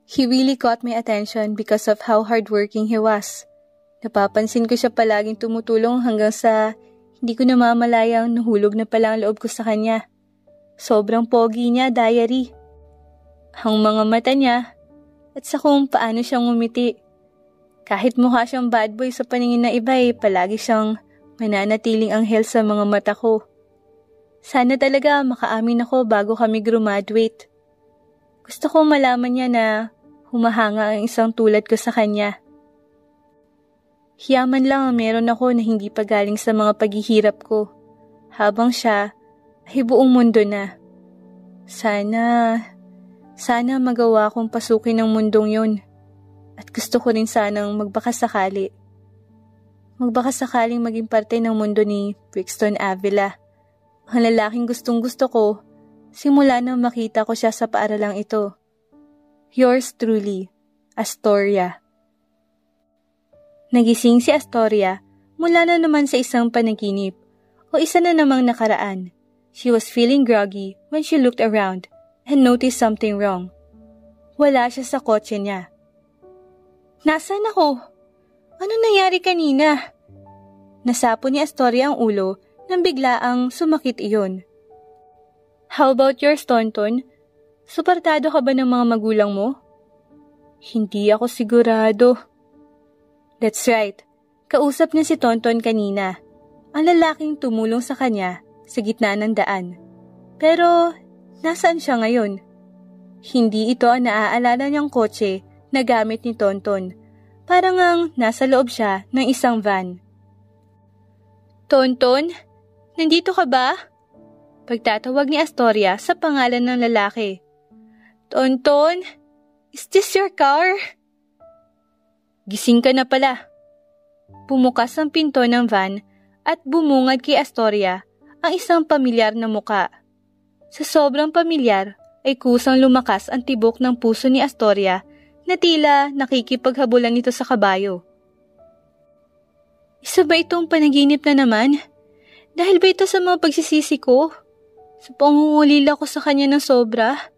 He really caught my attention because of how hardworking he was. Napapansin ko siya palaging tumutulong hanggang sa hindi ko namamalayang nahulog na pala ang loob ko sa kanya. Sobrang pogi niya, Diary. Ang mga mata niya at sa kung paano siyang ngumiti. Kahit mukha siyang bad boy sa paningin ng iba palagi siyang mananatiling anghel sa mga mata ko. Sana talaga makaamin ako bago kami graduate. Gusto ko malaman niya na humahanga ang isang tulad ko sa kanya. Yaman lang ang meron ako na hindi pa galing sa mga paghihirap ko, habang siya ay buong mundo na. Sana magawa kong pasukin ng mundong yon. At gusto ko rin sanang magbakasakaling maging parte ng mundo ni Brixton Avila. Ang lalaking gustong gusto ko, simula nang makita ko siya sa paaralang ito. Yours truly, Astoria. Nagising si Astoria mula na naman sa isang panaginip o isa na namang nakaraan. She was feeling groggy when she looked around and noticed something wrong. Wala siya sa kotse niya. Nasaan ako? Ano nangyari kanina? Nasapo ni Astoria ang ulo nang biglaang sumakit iyon. How about yours, Tonton? Suportado ka ba ng mga magulang mo? Hindi ako sigurado. That's right. Kausap niya si Tonton kanina. Ang lalaking tumulong sa kanya sa gitna ng daan. Pero, nasaan siya ngayon? Hindi ito ang naaalala niyang kotse na gamit ni Tonton. Parang ang nasa loob siya ng isang van. Tonton, nandito ka ba? Pagtatawag ni Astoria sa pangalan ng lalaki. Tonton, is this your car? Gising ka na pala. Bumukas ang pinto ng van at bumungad kay Astoria ang isang pamilyar na muka. Sa sobrang pamilyar ay kusang lumakas ang tibok ng puso ni Astoria na tila nakikipaghabulan nito sa kabayo. Isa ba itong panaginip na naman? Dahil ba ito sa mga pagsisisi ko? Sa pangungulila ko sa kanya ng sobra?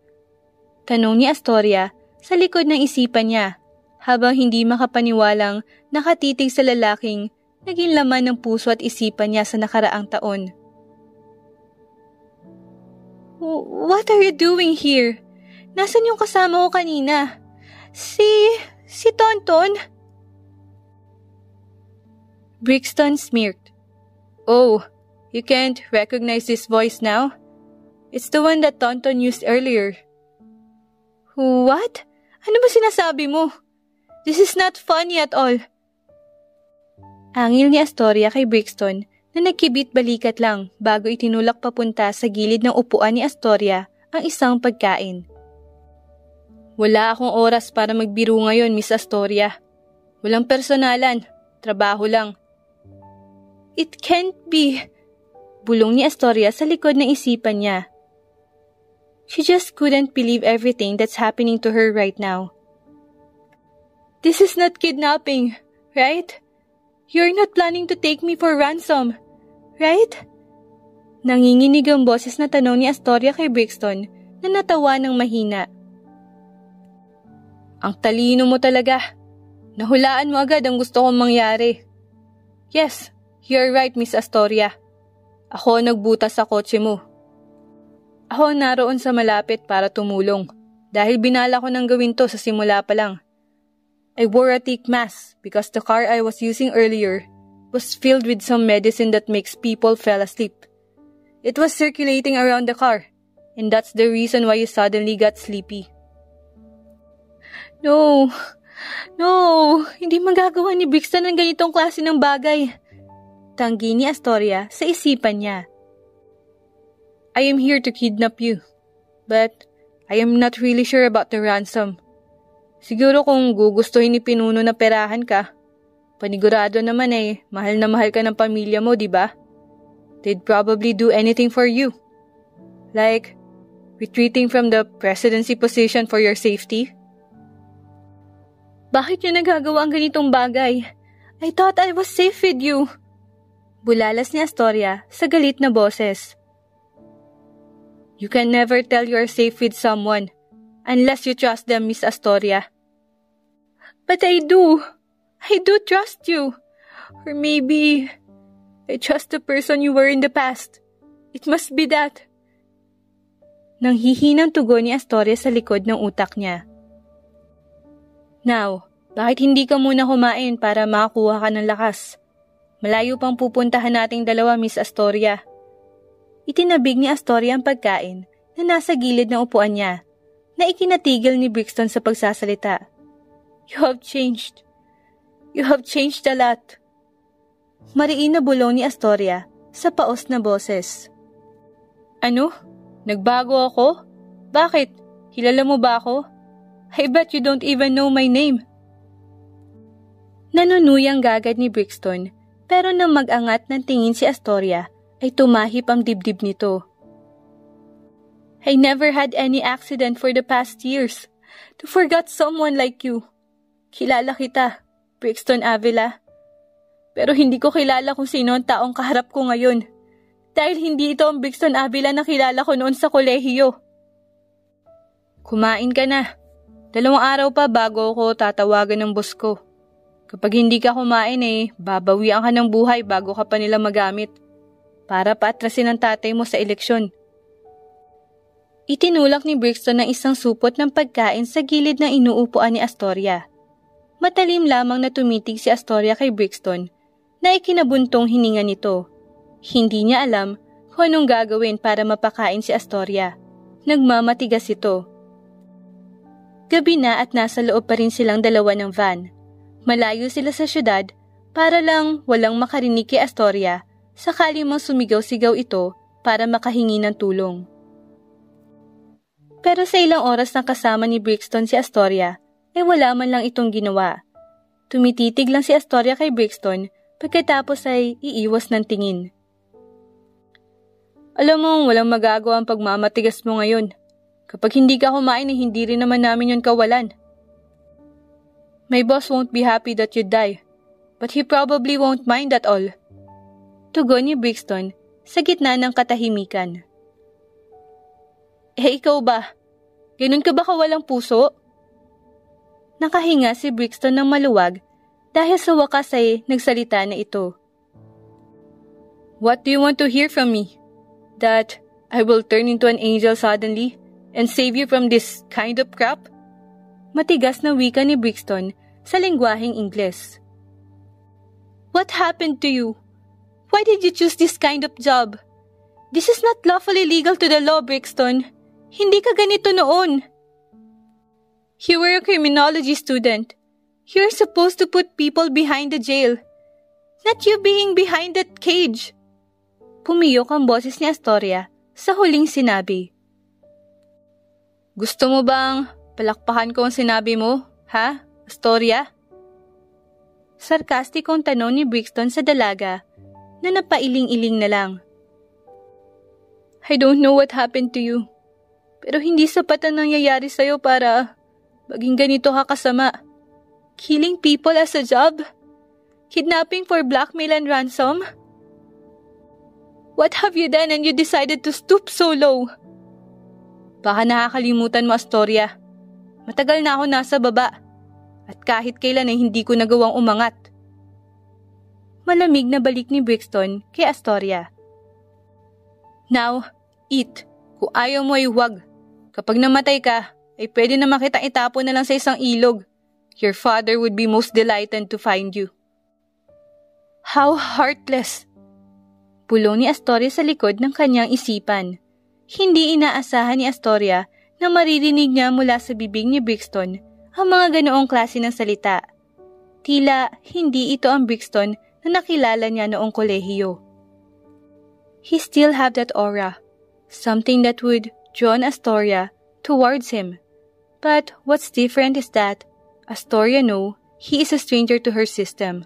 Tanong ni Astoria sa likod ng isipan niya habang hindi makapaniwalang nakatitig sa lalaking naging laman ng puso at isipan niya sa nakaraang taon. What are you doing here? Nasaan yung kasama ko kanina? Si Tonton? Brixton smirked. Oh, you can't recognize this voice now? It's the one that Tonton used earlier. What? Ano ba sinasabi mo? This is not funny at all. Angil ni Astoria kay Brixton na nagkibit-balikat lang bago itinulak papunta sa gilid ng upuan ni Astoria ang isang pagkain. Wala akong oras para magbiro ngayon, Miss Astoria. Walang personalan, trabaho lang. It can't be, bulong ni Astoria sa likod ng isipan niya. She just couldn't believe everything that's happening to her right now. This is not kidnapping, right? You're not planning to take me for ransom, right? Nanginginig ang boses na tanong ni Astoria kay Brixton na natawa ng mahina. Ang talino mo talaga. Nahulaan mo agad ang gusto kong mangyari. Yes, you're right, Miss Astoria. Ako ang nagbutas sa kotse mo. Ako naroon sa malapit para tumulong dahil binala ko nang gawin to sa simula pa lang. I wore a thick mask because the car I was using earlier was filled with some medicine that makes people fall asleep. It was circulating around the car, and that's the reason why you suddenly got sleepy. No, hindi magagawa ni Brixton ng ganitong klase ng bagay. Tanggi ni Astoria sa isipan niya. I am here to kidnap you, but I am not really sure about the ransom. Siguro kung gugustuhin ni Pinuno na perahan ka, panigurado naman mahal na mahal ka ng pamilya mo, di ba? They'd probably do anything for you. Like, retreating from the presidency position for your safety. Bakit niyo nagagawa ang ganitong bagay? I thought I was safe with you. Bulalas ni Astoria sa galit na boses. You can never tell you are safe with someone unless you trust them, Miss Astoria. But I do. I do trust you. Or maybe I trust the person you were in the past. It must be that. Nanghihinang tugon ni Astoria sa likod ng utak niya. Now, bakit hindi ka muna kumain para makakuha ka ng lakas? Malayo pang pupuntahan nating dalawa, Miss Astoria. Itinabig ni Astoria ang pagkain na nasa gilid ng upuan niya, na ikinatigil ni Brixton sa pagsasalita. You have changed. You have changed a lot. Mariin na bulong ni Astoria sa paos na boses. Ano? Nagbago ako? Bakit? Kilala mo ba ako? I bet you don't even know my name. Nanunuyang gagad ni Brixton, pero nang mag-angat ng tingin si Astoria, ay tumahip ang dibdib nito. I never had any accident for the past years to forget someone like you. Kilala kita, Brixton Avila. Pero hindi ko kilala kung sino ang taong kaharap ko ngayon. Dahil hindi ito ang Brixton Avila na kilala ko noon sa kolehiyo. Kumain ka na. 2 araw pa bago ako tatawagan ng boss ko. Kapag hindi ka kumain babawian ka ng buhay bago ka pa nila magamit. Para paatrasin ang tatay mo sa eleksyon. Itinulak ni Brixton ng isang supot ng pagkain sa gilid ng inuupuan ni Astoria. Matalim lamang na tumitig si Astoria kay Brixton na ikinabuntong hininga nito. Hindi niya alam kung anong gagawin para mapakain si Astoria. Nagmamatigas ito. Gabi na at nasa loob pa rin silang dalawa ng van. Malayo sila sa syudad para lang walang makarinig kay Astoria sakali mang sumigaw-sigaw ito para makahingi ng tulong. Pero sa ilang oras na kasama ni Brixton si Astoria, wala man lang itong ginawa. Tumititig lang si Astoria kay Brixton pagkatapos ay iiwas ng tingin. Alam mo, walang magagawa ang pagmamatigas mo ngayon. Kapag hindi ka kumain hindi rin naman namin yon kawalan. My boss won't be happy that you die, but he probably won't mind at all. Tugon ni Brixton sa gitna ng katahimikan. Ikaw ba? Ganun ka ba kawalang puso? Nakahinga si Brixton ng maluwag dahil sa wakas ay nagsalita na ito. What do you want to hear from me? That I will turn into an angel suddenly and save you from this kind of crap? Matigas na wika ni Brixton sa lengguaheng Ingles. What happened to you? Why did you choose this kind of job? This is not lawfully legal to the law, Brixton. Hindi ka ganito noon. You were a criminology student. You're supposed to put people behind the jail. Not you being behind that cage. Pumiyok ang boses ni Astoria sa huling sinabi. Gusto mo bang palakpakan ko ang sinabi mo, ha, Astoria? Sarkastikong tanong ni Brixton sa dalaga na napailing-iling na lang. I don't know what happened to you, pero hindi sapat ang nangyayari sa'yo para maging ganito ka kasama. Killing people as a job? Kidnapping for blackmail and ransom? What have you done and you decided to stoop so low? Baka nakakalimutan mo, Astoria. Matagal na ako nasa baba. At kahit kailan ay hindi ko nagawang umangat. Malamig na balik ni Brixton kay Astoria. Now, eat. Kung ayaw mo ay huwag. Kapag namatay ka, ay pwede na makita itapon na lang sa isang ilog. Your father would be most delighted to find you. How heartless! Pulong ni Astoria sa likod ng kanyang isipan. Hindi inaasahan ni Astoria na maririnig niya mula sa bibig ni Brixton ang mga ganoong klase ng salita. Tila hindi ito ang Brixton na nakilala niya noong kolehiyo. He still had that aura, something that would draw Astoria towards him. But what's different is that Astoria knew he is a stranger to her system.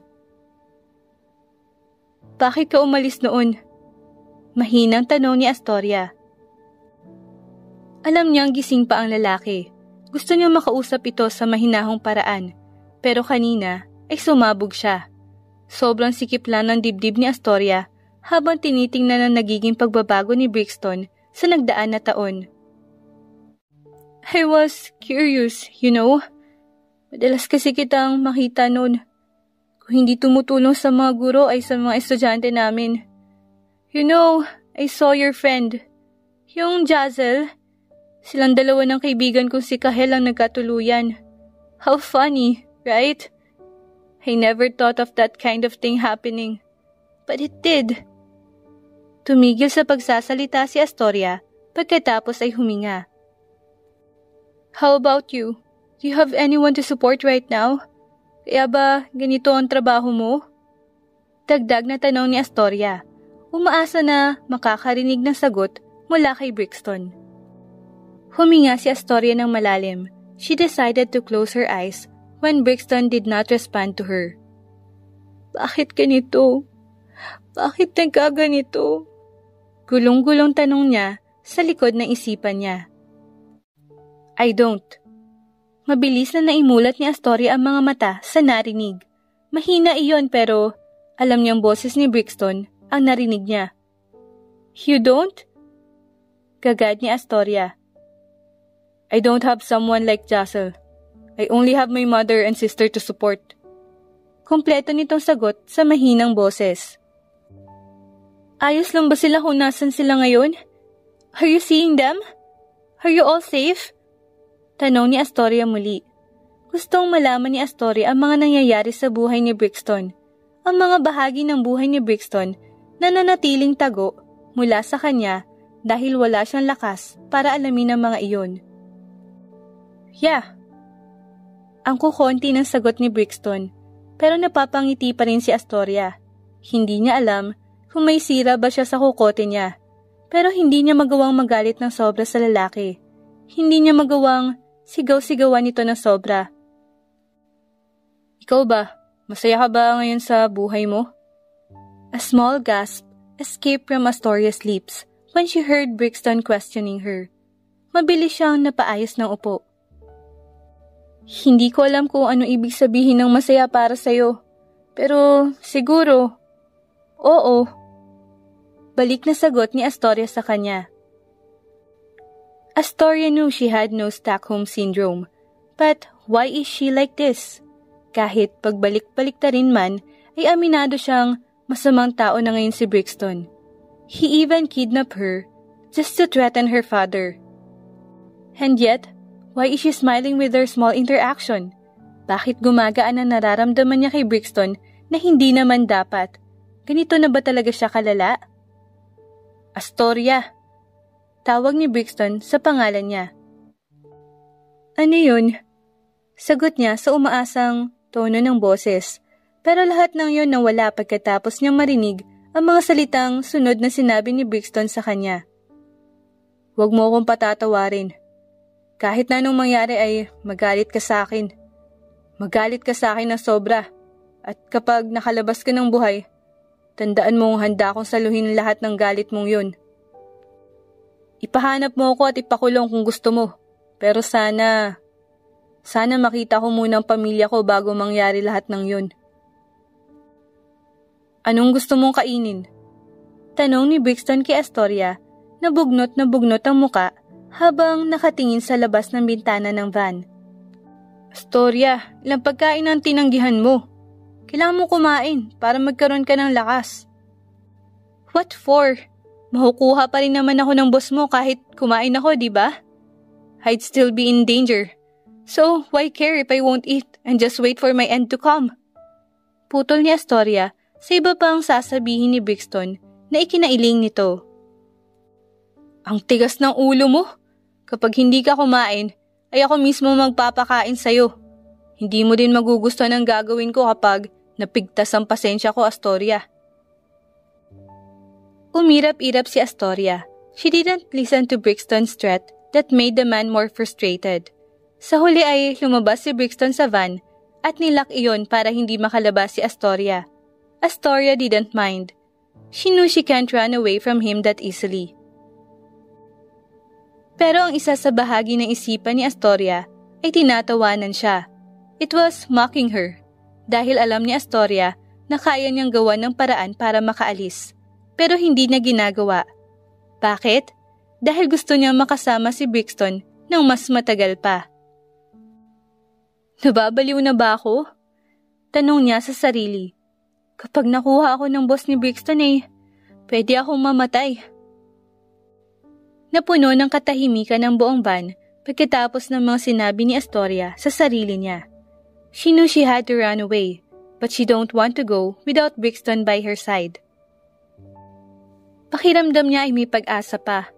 Bakit ka umalis noon? Mahinang tanong ni Astoria. Alam niyang gising pa ang lalaki. Gusto niyang makausap ito sa mahinahong paraan, pero kanina ay sumabog siya. Sobrang sikip lang ng dibdib ni Astoria habang tinitingnan ang nagiging pagbabago ni Brixton sa nagdaan na taon. I was curious, you know. Madalas kasi kitang makita noon. Kung hindi tumutulong sa mga guro ay sa mga estudyante namin. You know, I saw your friend. Yung Jazel. Silang dalawa ng kaibigan kong si Kahel ang nagkatuluyan. How funny, right? I never thought of that kind of thing happening. But it did. Tumigil sa pagsasalita si Astoria pagkatapos ay huminga. How about you? Do you have anyone to support right now? Kaya ba ganito ang trabaho mo? Dagdag na tanong ni Astoria. Umaasa na makakarinig ng sagot mula kay Brixton. Huminga si Astoria ng malalim. She decided to close her eyes when Brixton did not respond to her. Bakit ganito? Bakit nagkaganito? Gulong-gulong tanong niya sa likod ng isipan niya. I don't. Mabilis na naimulat ni Astoria ang mga mata sa narinig. Mahina iyon pero alam niyang boses ni Brixton ang narinig niya. You don't? Gagad ni Astoria. I don't have someone like Jazel. I only have my mother and sister to support. Kompleto nitong sagot sa mahinang boses. Ayos lang ba sila kung nasan sila ngayon? Are you seeing them? Are you all safe? Tanong ni Astoria muli. Gustong malaman ni Astoria ang mga nangyayari sa buhay ni Brixton. Ang mga bahagi ng buhay ni Brixton na nanatiling tago mula sa kanya dahil wala siyang lakas para alamin ang mga iyon. Yeah. Ang kukonti ng sagot ni Brixton, pero napapangiti pa rin si Astoria. Hindi niya alam kung may sira ba siya sa kukote niya, pero hindi niya magawang magalit ng sobra sa lalaki. Hindi niya magawang sigaw-sigawan ito ng sobra. Ikaw ba? Masaya ka ba ngayon sa buhay mo? A small gasp escaped from Astoria's lips when she heard Brixton questioning her. Mabilis siyang napaayos ng upo. Hindi ko alam kung ano ibig sabihin ng masaya para sa'yo. Pero siguro, oo. Balik na sagot ni Astoria sa kanya. Astoria knew she had no Stockholm Syndrome. But why is she like this? Kahit pagbalik-balik ta rin man, ay aminado siyang masamang tao na ngayon si Brixton. He even kidnapped her just to threaten her father. And yet, why is she smiling with their small interaction? Bakit gumagaan ang nararamdaman niya kay Brixton na hindi naman dapat. Ganito na ba talaga siya kalala? Astoria. Tawag ni Brixton sa pangalan niya. Ano yun? Sagot niya sa umaasang tono ng boses. Pero lahat ng yun nawala pagkatapos niyang marinig ang mga salitang sunod na sinabi ni Brixton sa kanya. Huwag mo akong patatawarin. Kahit na anong mangyari ay magalit ka sa akin. Magalit ka sa akin na sobra. At kapag nakalabas ka ng buhay, tandaan mong handa akong saluhin lahat ng galit mong yun. Ipahanap mo ako at ipakulong kung gusto mo. Pero sana makita ko muna ang pamilya ko bago mangyari lahat ng yun. Anong gusto mong kainin? Tanong ni Brixton kay Astoria na bugnot ang muka habang nakatingin sa labas ng bintana ng van. Astoria, ilang pagkain ang tinanggihan mo? Kailangan mo kumain para magkaroon ka ng lakas. What for? Makukuha pa rin naman ako ng boss mo kahit kumain ako, di ba? I'd still be in danger. So, why care if I won't eat and just wait for my end to come? Putol ni Astoria sa iba pang sasabihin ni Brixton na ikinailing nito. Ang tigas ng ulo mo. Kapag hindi ka kumain, ay ako mismo magpapakain sa'yo. Hindi mo din magugustuhan ang gagawin ko kapag napigtas ang pasensya ko, Astoria. Umirap-irap si Astoria. She didn't listen to Brixton's threat that made the man more frustrated. Sa huli ay lumabas si Brixton sa van at nilak iyon para hindi makalabas si Astoria. Astoria didn't mind. She knew she can't run away from him that easily. Pero ang isa sa bahagi ng isipan ni Astoria ay tinatawanan siya. It was mocking her. Dahil alam ni Astoria na kaya niyang gawan ng paraan para makaalis. Pero hindi niya ginagawa. Bakit? Dahil gusto niyang makasama si Brixton ng mas matagal pa. Nababaliw na ba ako? Tanong niya sa sarili. Kapag nakuha ako ng boss ni Brixton pwede akong mamatay. Napuno ng katahimikan ang buong van pagkatapos ng mga sinabi ni Astoria sa sarili niya. She knew she had to run away, but she don't want to go without Brixton by her side. Pakiramdam niya ay may pag-asa pa,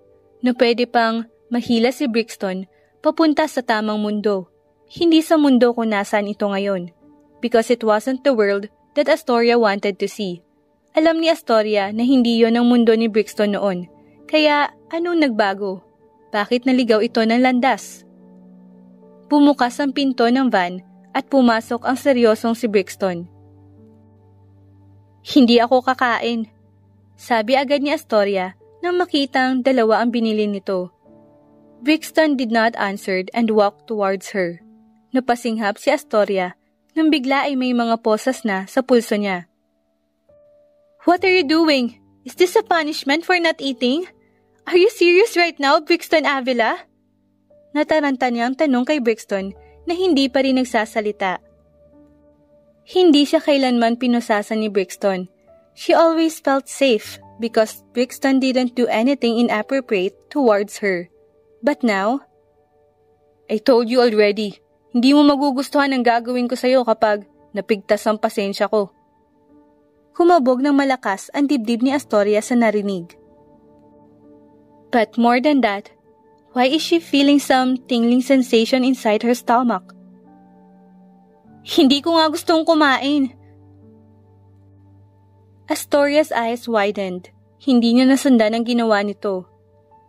na pwede pang mahila si Brixton papunta sa tamang mundo. Hindi sa mundo kung nasaan ito ngayon, because it wasn't the world that Astoria wanted to see. Alam ni Astoria na hindi yon ang mundo ni Brixton noon, kaya anong nagbago? Bakit naligaw ito ng landas? Bumukas ang pinto ng van at pumasok ang seryosong si Brixton. Hindi ako kakain, sabi agad ni Astoria nang makitang dalawa ang binili nito. Brixton did not answer and walked towards her. Napasinghap si Astoria nang bigla ay may mga posas na sa pulso niya. What are you doing? Is this a punishment for not eating? Are you serious right now, Brixton Avila? Nataranta niya ang tanong kay Brixton na hindi pa rin nagsasalita. Hindi siya kailanman pinusasan ni Brixton. She always felt safe because Brixton didn't do anything inappropriate towards her. But now, I told you already. Hindi mo magugustuhan ang gagawin ko sa'yo kapag napigtas ang pasensya ko. Humabog ng malakas ang dibdib ni Astoria sa narinig. But more than that, why is she feeling some tingling sensation inside her stomach? Hindi ko nga gustong kumain. Astoria's eyes widened. Hindi niya nasundan ang ginawa nito.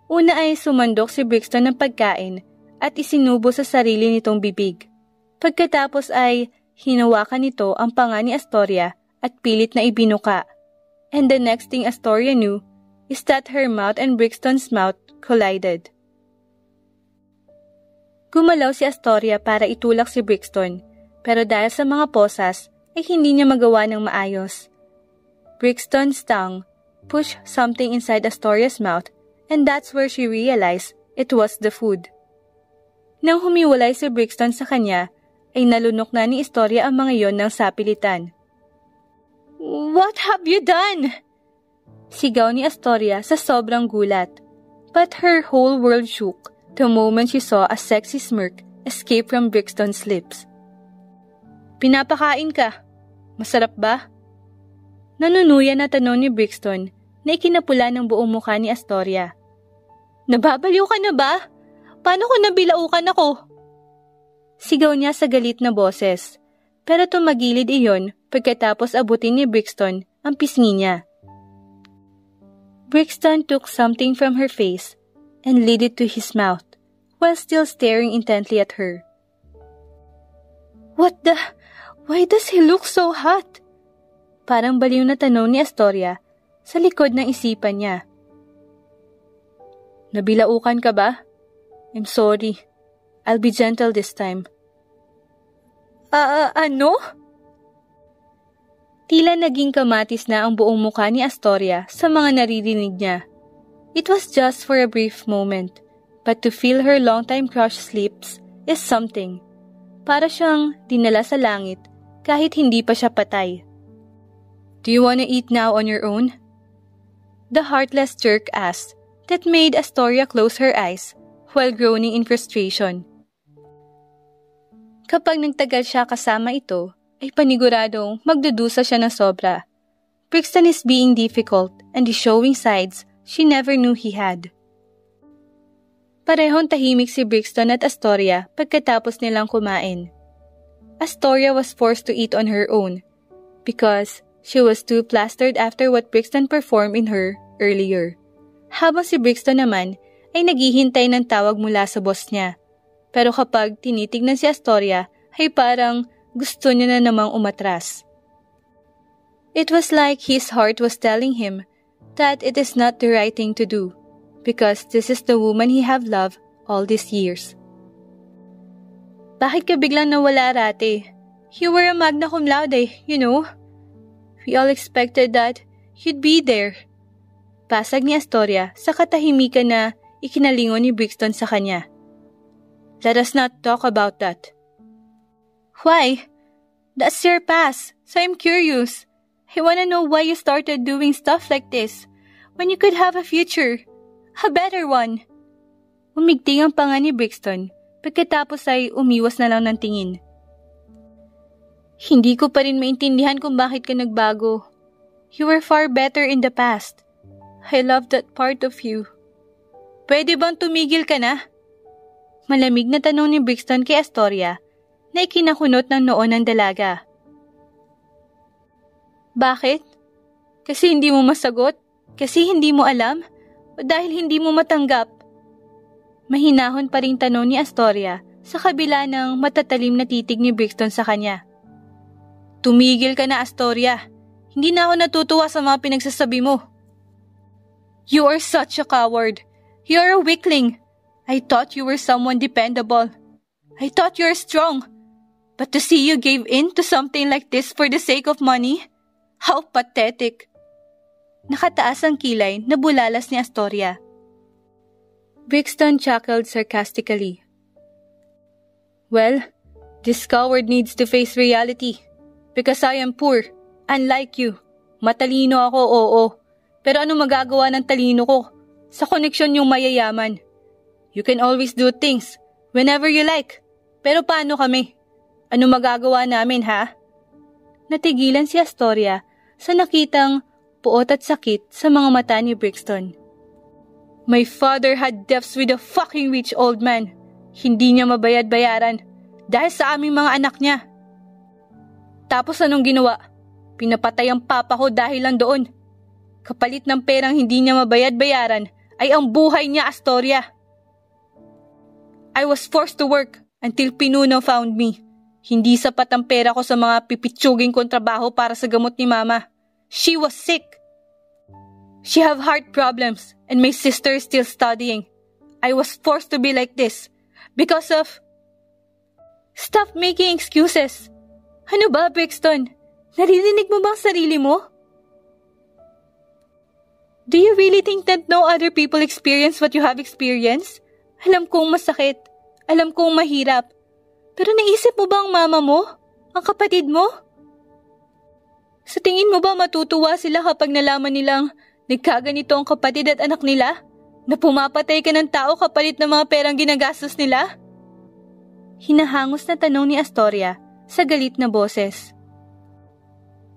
Una ay sumandok si Brixton ng pagkain at isinubo sa sarili nitong bibig. Pagkatapos ay hinawakan nito ang panga ni Astoria at pilit na ibinuka. And the next thing Astoria knew is that her mouth and Brixton's mouth collided. Gumalaw si Astoria para itulak si Brixton, pero dahil sa mga posas ay hindi niya magawa ng maayos. Brixton's tongue pushed something inside Astoria's mouth and that's where she realized it was the food. Nang humiwalay si Brixton sa kanya, ay nalunok na ni Astoria ang mga iyon ng sapilitan. What have you done? Sigaw ni Astoria sa sobrang gulat. But her whole world shook the moment she saw a sexy smirk escape from Brixton's lips. Pinapakain ka. Masarap ba? Nanunuya na tanong ni Brixton na ikinapula ng buong mukha ni Astoria. Nababaliw ka na ba? Paano kung nabilaukan ako? Sigaw niya sa galit na boses, pero tumagilid iyon pagkatapos abutin ni Brixton ang pisngi niya. Brixton took something from her face and laid it to his mouth while still staring intently at her. What the? Why does he look so hot? Parang baliw na tanong ni Astoria sa likod ng isipan niya. Nabilaukan ka ba? I'm sorry. I'll be gentle this time. Ano? Tila naging kamatis na ang buong mukha ni Astoria sa mga naririnig niya. It was just for a brief moment, but to feel her long-time crush's lips is something. Para siyang dinala sa langit kahit hindi pa siya patay. Do you wanna eat now on your own? The heartless jerk asked that made Astoria close her eyes while groaning in frustration. Kapag nagtagal siya kasama ito, ay paniguradong magdudusa siya ng sobra. Brixton is being difficult and is showing sides she never knew he had. Parehong tahimik si Brixton at Astoria pagkatapos nilang kumain. Astoria was forced to eat on her own because she was too plastered after what Brixton performed in her earlier. Habang si Brixton naman ay naghihintay ng tawag mula sa boss niya. Pero kapag tinitignan si Astoria ay parang gusto niya na namang umatras. It was like his heart was telling him that it is not the right thing to do because this is the woman he have loved all these years. Bakit ka biglang nawala, Rate? You were a magna cum laude, you know? We all expected that you'd be there. Pasag ni Astoria sa katahimikan na ikinalingon ni Brixton sa kanya. Let us not talk about that. Why? That's your past, so I'm curious. I wanna know why you started doing stuff like this when you could have a future. A better one. Umigting ang panga ni Brixton pagkatapos ay umiwas na lang ng tingin. Hindi ko pa rin maintindihan kung bakit ka nagbago. You were far better in the past. I love that part of you. Pwede bang tumigil ka na? Malamig na tanong ni Brixton kay Astoria na ikinakunot ng noo ng dalaga. Bakit? Kasi hindi mo masagot? Kasi hindi mo alam? O dahil hindi mo matanggap? Mahinahon pa ring tanong ni Astoria sa kabila ng matatalim na titig ni Brixton sa kanya. Tumigil ka na, Astoria. Hindi na ako natutuwa sa mga pinagsasabi mo. You are such a coward. You are a weakling. I thought you were someone dependable. I thought you were strong. But to see you gave in to something like this for the sake of money? How pathetic. Nakataas ang kilay na bulalas ni Astoria. Brixton chuckled sarcastically. Well, this coward needs to face reality. Because I am poor, unlike you. Matalino ako, oo. Pero ano magagawa ng talino ko? Sa koneksyon yung mayayaman. You can always do things, whenever you like. Pero paano kami? Ano magagawa namin, ha? Natigilan si Astoria sa nakitang puot at sakit sa mga mata ni Brixton. My father had debts with a fucking rich old man. Hindi niya mabayad-bayaran dahil sa aming mga anak niya. Tapos anong ginawa? Pinapatay ang papa ko dahil lang doon. Kapalit ng perang hindi niya mabayad-bayaran ay ang buhay niya, Astoria. I was forced to work until Pinuno found me. Hindi sapat ang pera ko sa mga pipitsuging kontrabaho para sa gamot ni Mama. She was sick. She have heart problems and my sister is still studying. I was forced to be like this because of... Stop making excuses. Ano ba, Brixton? Naririnig mo ba ang sarili mo? Do you really think that no other people experience what you have experienced? Alam kong masakit. Alam kong mahirap. Pero naisip mo ba ang mama mo? Ang kapatid mo? Sa tingin mo ba matutuwa sila kapag nalaman nilang nagkaganito ang kapatid at anak nila? Na pumapatay ka ng tao kapalit ng mga perang ginagastos nila? Hinahangos na tanong ni Astoria sa galit na boses.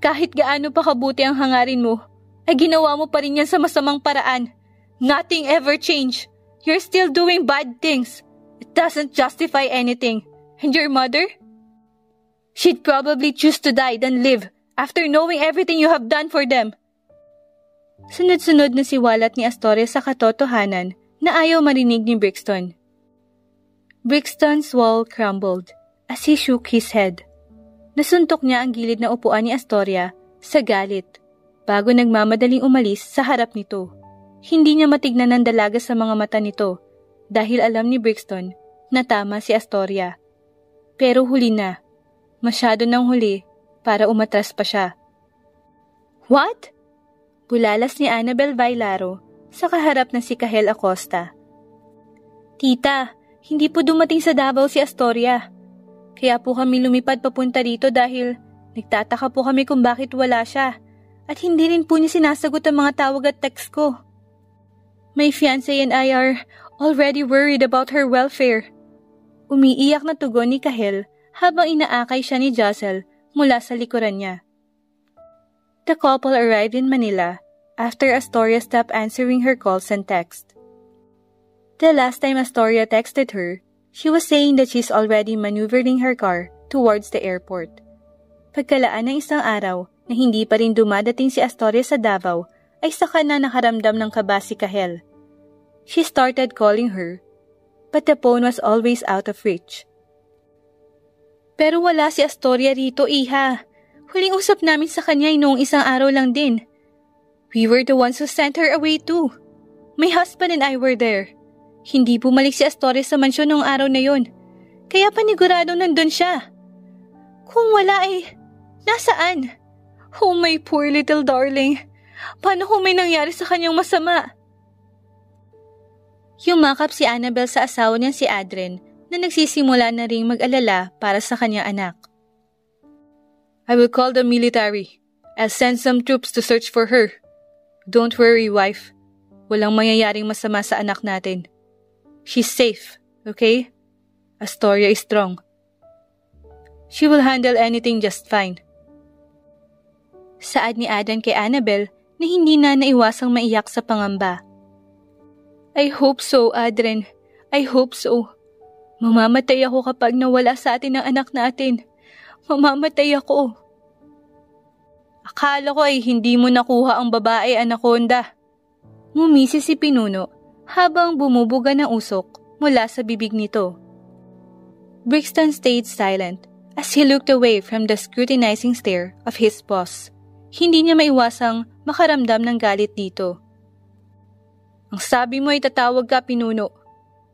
Kahit gaano pa kabuti ang hangarin mo, ay ginawa mo pa rin yan sa masamang paraan. Nothing ever changed. You're still doing bad things. It doesn't justify anything. And your mother? She'd probably choose to die than live after knowing everything you have done for them. Sunod-sunod na siwalat ni Astoria sa katotohanan na ayaw marinig ni Brixton. Brixton's wall crumbled as he shook his head. Nasuntok niya ang gilid na upuan ni Astoria sa galit bago nagmamadaling umalis sa harap nito. Hindi niya matignan ang dalaga sa mga mata nito dahil alam ni Brixton na tama si Astoria. Pero huli na. Masyado nang huli para umatras pa siya. What? Bulalas ni Annabel Bailaro sa kaharap na si Kahel Acosta. Tita, hindi po dumating sa Davao si Astoria. Kaya po kami lumipad papunta rito dahil nagtataka po kami kung bakit wala siya at hindi rin po niya sinasagot ang mga tawag at text ko. My fiancé and I are already worried about her welfare. Umiiyak na tugon ni Kahel habang inaakay siya ni Josel mula sa likuran niya. The couple arrived in Manila after Astoria stopped answering her calls and texts. The last time Astoria texted her, she was saying that she's already maneuvering her car towards the airport. Pagkalaan ng isang araw na hindi pa rin dumadating si Astoria sa Davao, ay saka na nakaramdam ng kaba si Kahel. She started calling her, but the phone was always out of reach. Pero wala si Astoria rito, iha. Huling usap namin sa kanya ay noong isang araw lang din. We were the ones who sent her away too. My husband and I were there. Hindi bumalik si Astoria sa mansyon noong araw na yon. Kaya paniguradong nandun siya. Kung wala ay, nasaan? Oh my poor little darling. Paano kung may nangyari sa kanyang masama? Yumakap si Annabel sa asawa niya si Adren na nagsisimula na ring mag-alala para sa kanyang anak. I will call the military. I'll send some troops to search for her. Don't worry, wife. Walang mangyayaring masama sa anak natin. She's safe, okay? Astoria is strong. She will handle anything just fine. Saad ni Adan kay Annabel na hindi na naiwasang maiyak sa pangamba. I hope so, Adren. I hope so. Mamamatay ako kapag nawala sa atin ang anak natin. Mamamatay ako. Akala ko ay hindi mo nakuha ang babae, Anaconda. Ngumisi si Pinuno habang bumubuga ng usok mula sa bibig nito. Brixton stayed silent as he looked away from the scrutinizing stare of his boss. Hindi niya maiwasang makaramdam ng galit dito. Ang sabi mo ay tatawag ka, Pinuno.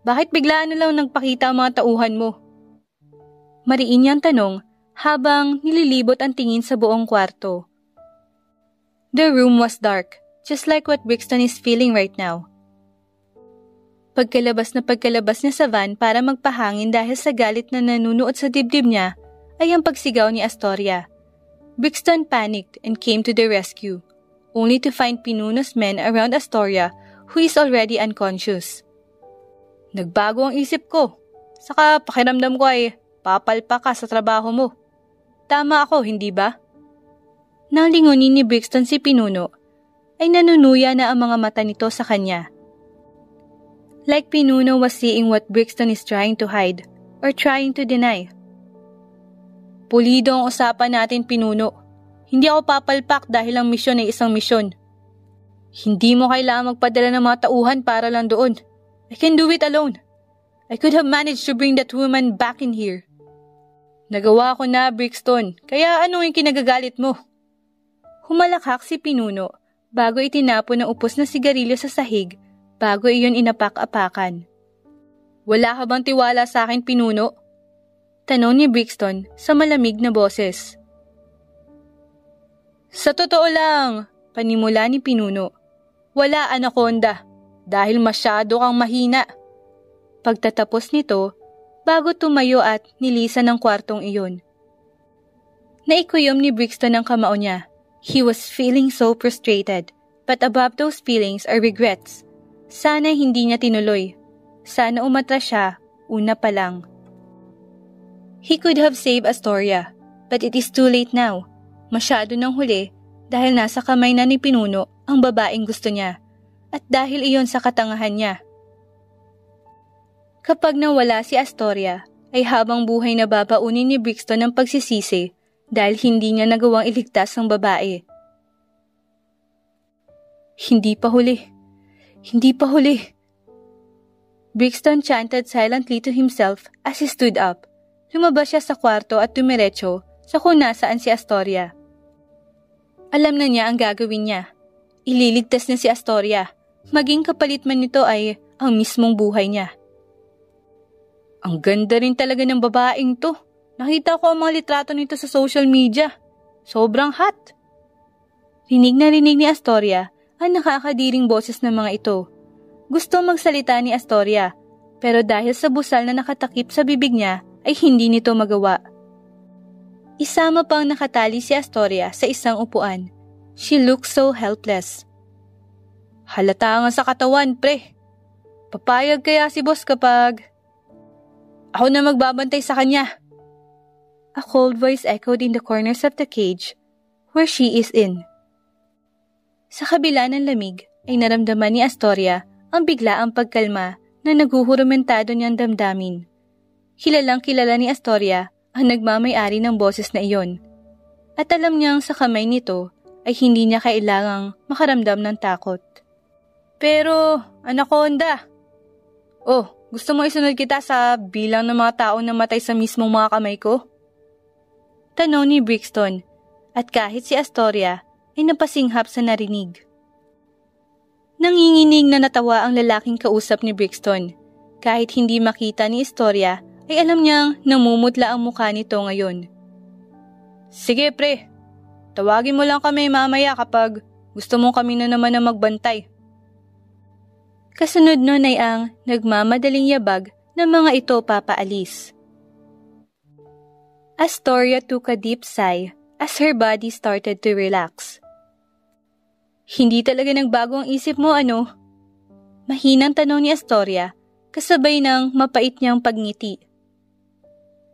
Bakit biglaan na lang nagpakita ang mga tauhan mo? Mariin niyang tanong habang nililibot ang tingin sa buong kwarto. The room was dark, just like what Brixton is feeling right now. Pagkalabas niya sa van para magpahangin dahil sa galit na nanunuot sa dibdib niya ay ang pagsigaw ni Astoria. Brixton panicked and came to the rescue, only to find Pinuno's men around Astoria who is already unconscious. Nagbago ang isip ko. Saka pakiramdam ko ay papalpa ka sa trabaho mo. Tama ako, hindi ba? Nang lingunin ni Brixton si Pinuno, ay nanunuya na ang mga mata nito sa kanya. Like Pinuno was seeing what Brixton is trying to hide or trying to deny. Pulido ang usapan natin, Pinuno. Hindi ako papalpak dahil ang misyon ay isang misyon. Hindi mo kailangang magpadala ng mga tauhan para lang doon. I can do it alone. I could have managed to bring that woman back in here. Nagawa ko na, Brixton. Kaya ano yung kinagagalit mo? Humalakhak si Pinuno bago itinapon ng upos na sigarilyo sa sahig bago iyon inapak-apakan. Wala ka bang tiwala sa akin, Pinuno? Tanong ni Brixton sa malamig na boses. Sa totoo lang, panimula ni Pinuno. Wala, Anaconda, dahil masyado kang mahina. Pagtatapos nito, bago tumayo at nilisan ng kwartong iyon. Naikuyom ni Brixton ang kamao niya. He was feeling so frustrated, but above those feelings are regrets. Sana hindi niya tinuloy. Sana umatras siya, una pa lang. He could have saved Astoria, but it is too late now. Masyado nang huli dahil nasa kamay na ni Pinuno ang babaeng gusto niya at dahil iyon sa katangahan niya. Kapag nawala si Astoria, ay habang buhay na babaunin ni Brixton ang pagsisisi dahil hindi niya nagawang iligtas ang babae. Hindi pa huli. Hindi pa huli. Brixton chanted silently to himself as he stood up. Lumabas siya sa kwarto at dumiretso sa kung nasaan si Astoria. Alam na niya ang gagawin niya. Ililigtas niya si Astoria. Maging kapalit man nito ay ang mismong buhay niya. Ang ganda rin talaga ng babaeng to. Nakita ko ang mga litrato nito sa social media. Sobrang hot. Rinig na rinig ni Astoria ang nakakadiring boses ng mga ito. Gusto magsalita ni Astoria, pero dahil sa busal na nakatakip sa bibig niya, ay hindi nito magawa. Isama pang nakatali si Astoria sa isang upuan. She looked so helpless. Halata nga sa katawan, pre. Papayag kaya si boss kapag... Ako na magbabantay sa kanya. A cold voice echoed in the corners of the cage where she is in. Sa kabila ng lamig ay naramdaman ni Astoria ang biglaang pagkalma na naghuhurumentado niyang damdamin. Kilalang kilala ni Astoria ang nagmamay-ari ng boses na iyon. At alam niyang sa kamay nito ay hindi niya kailangang makaramdam ng takot. Pero, Anaconda! Oh, gusto mo isunod kita sa bilang ng mga taong namatay sa mismong mga kamay ko? Tanong ni Brixton, at kahit si Astoria ay napasinghap sa narinig. Nanginginig na natawa ang lalaking kausap ni Brixton. Kahit hindi makita ni Astoria, ay alam niyang namumutla ang mukha nito ngayon. Sige pre, tawagin mo lang kami mamaya kapag gusto mong kami na naman na magbantay. Kasunod nun ay ang nagmamadaling yabag ng mga ito papaalis. Astoria took a deep sigh as her body started to relax. Hindi talaga nagbago ang isip mo, ano? Mahinang tanong ni Astoria kasabay ng mapait niyang pagngiti.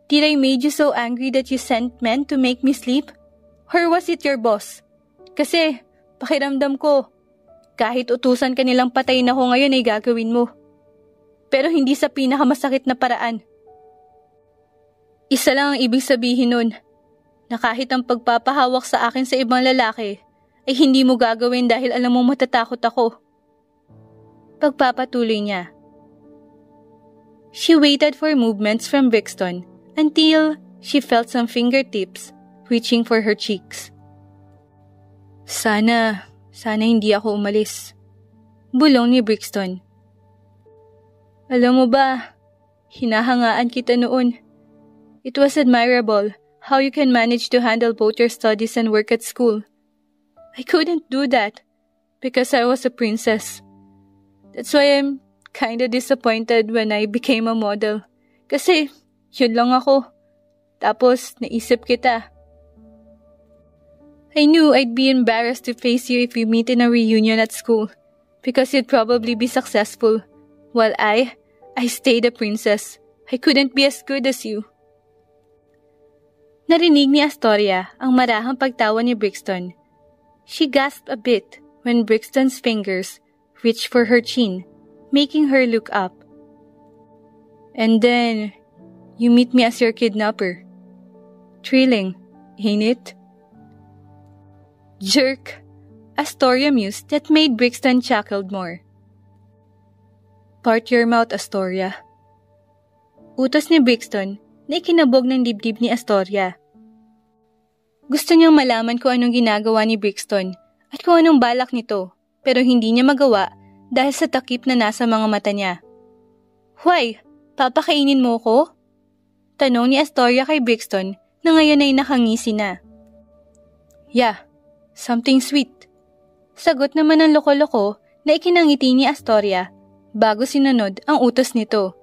Did I made you so angry that you sent men to make me sleep? Or was it your boss? Kasi pakiramdam ko, kahit utusan ka nilang patayin ako ngayon ay gagawin mo. Pero hindi sa pinakamasakit na paraan. Isa lang ang ibig sabihin nun, na kahit ang pagpapahawak sa akin sa ibang lalaki ay hindi mo gagawin dahil alam mo matatakot ako. Pagpapatuloy niya. She waited for movements from Brixton until she felt some fingertips reaching for her cheeks. Sana hindi ako umalis. Bulong ni Brixton. Alam mo ba, hinahangaan kita noon. It was admirable how you can manage to handle both your studies and work at school. I couldn't do that because I was a princess. That's why I'm kinda disappointed when I became a model. Kasi yun lang ako. Tapos naisip kita. I knew I'd be embarrassed to face you if we meet in a reunion at school because you'd probably be successful, while I stayed a princess. I couldn't be as good as you. Narinig ni Astoria ang marahang pagtawa ni Brixton. She gasped a bit when Brixton's fingers reached for her chin, making her look up. And then, you meet me as your kidnapper. Thrilling, ain't it? Jerk! Astoria mused that made Brixton chuckled more. Part your mouth, Astoria. Utos ni Brixton na ikinabog ng dibdib ni Astoria. Gusto niyang malaman kung anong ginagawa ni Brixton at kung anong balak nito, pero hindi niya magawa dahil sa takip na nasa mga mata niya. Why? Papakainin mo ko? Tanong ni Astoria kay Brixton na ngayon ay nakangisi na. Yeah. Something sweet. Sagot naman ng loko-loko na ikinangiti ni Astoria bago sinunod ang utos nito.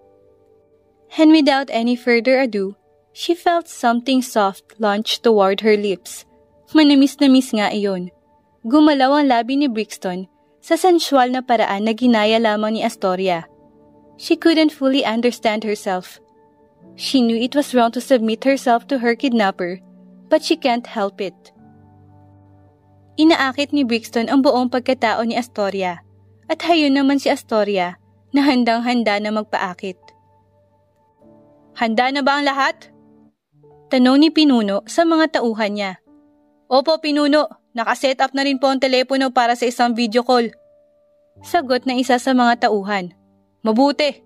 And without any further ado, she felt something soft launch toward her lips. Manamis-namis nga iyon. Gumalaw ang labi ni Brixton sa sensual na paraan na ginaya lamang ni Astoria. She couldn't fully understand herself. She knew it was wrong to submit herself to her kidnapper, but she can't help it. Inaakit ni Brixton ang buong pagkatao ni Astoria at hayon naman si Astoria na handang-handa na magpaakit. Handa na ba ang lahat? Tanong ni Pinuno sa mga tauhan niya. Opo, Pinuno. Nakaset up na rin po ang telepono para sa isang video call. Sagot ng isa sa mga tauhan. Mabuti.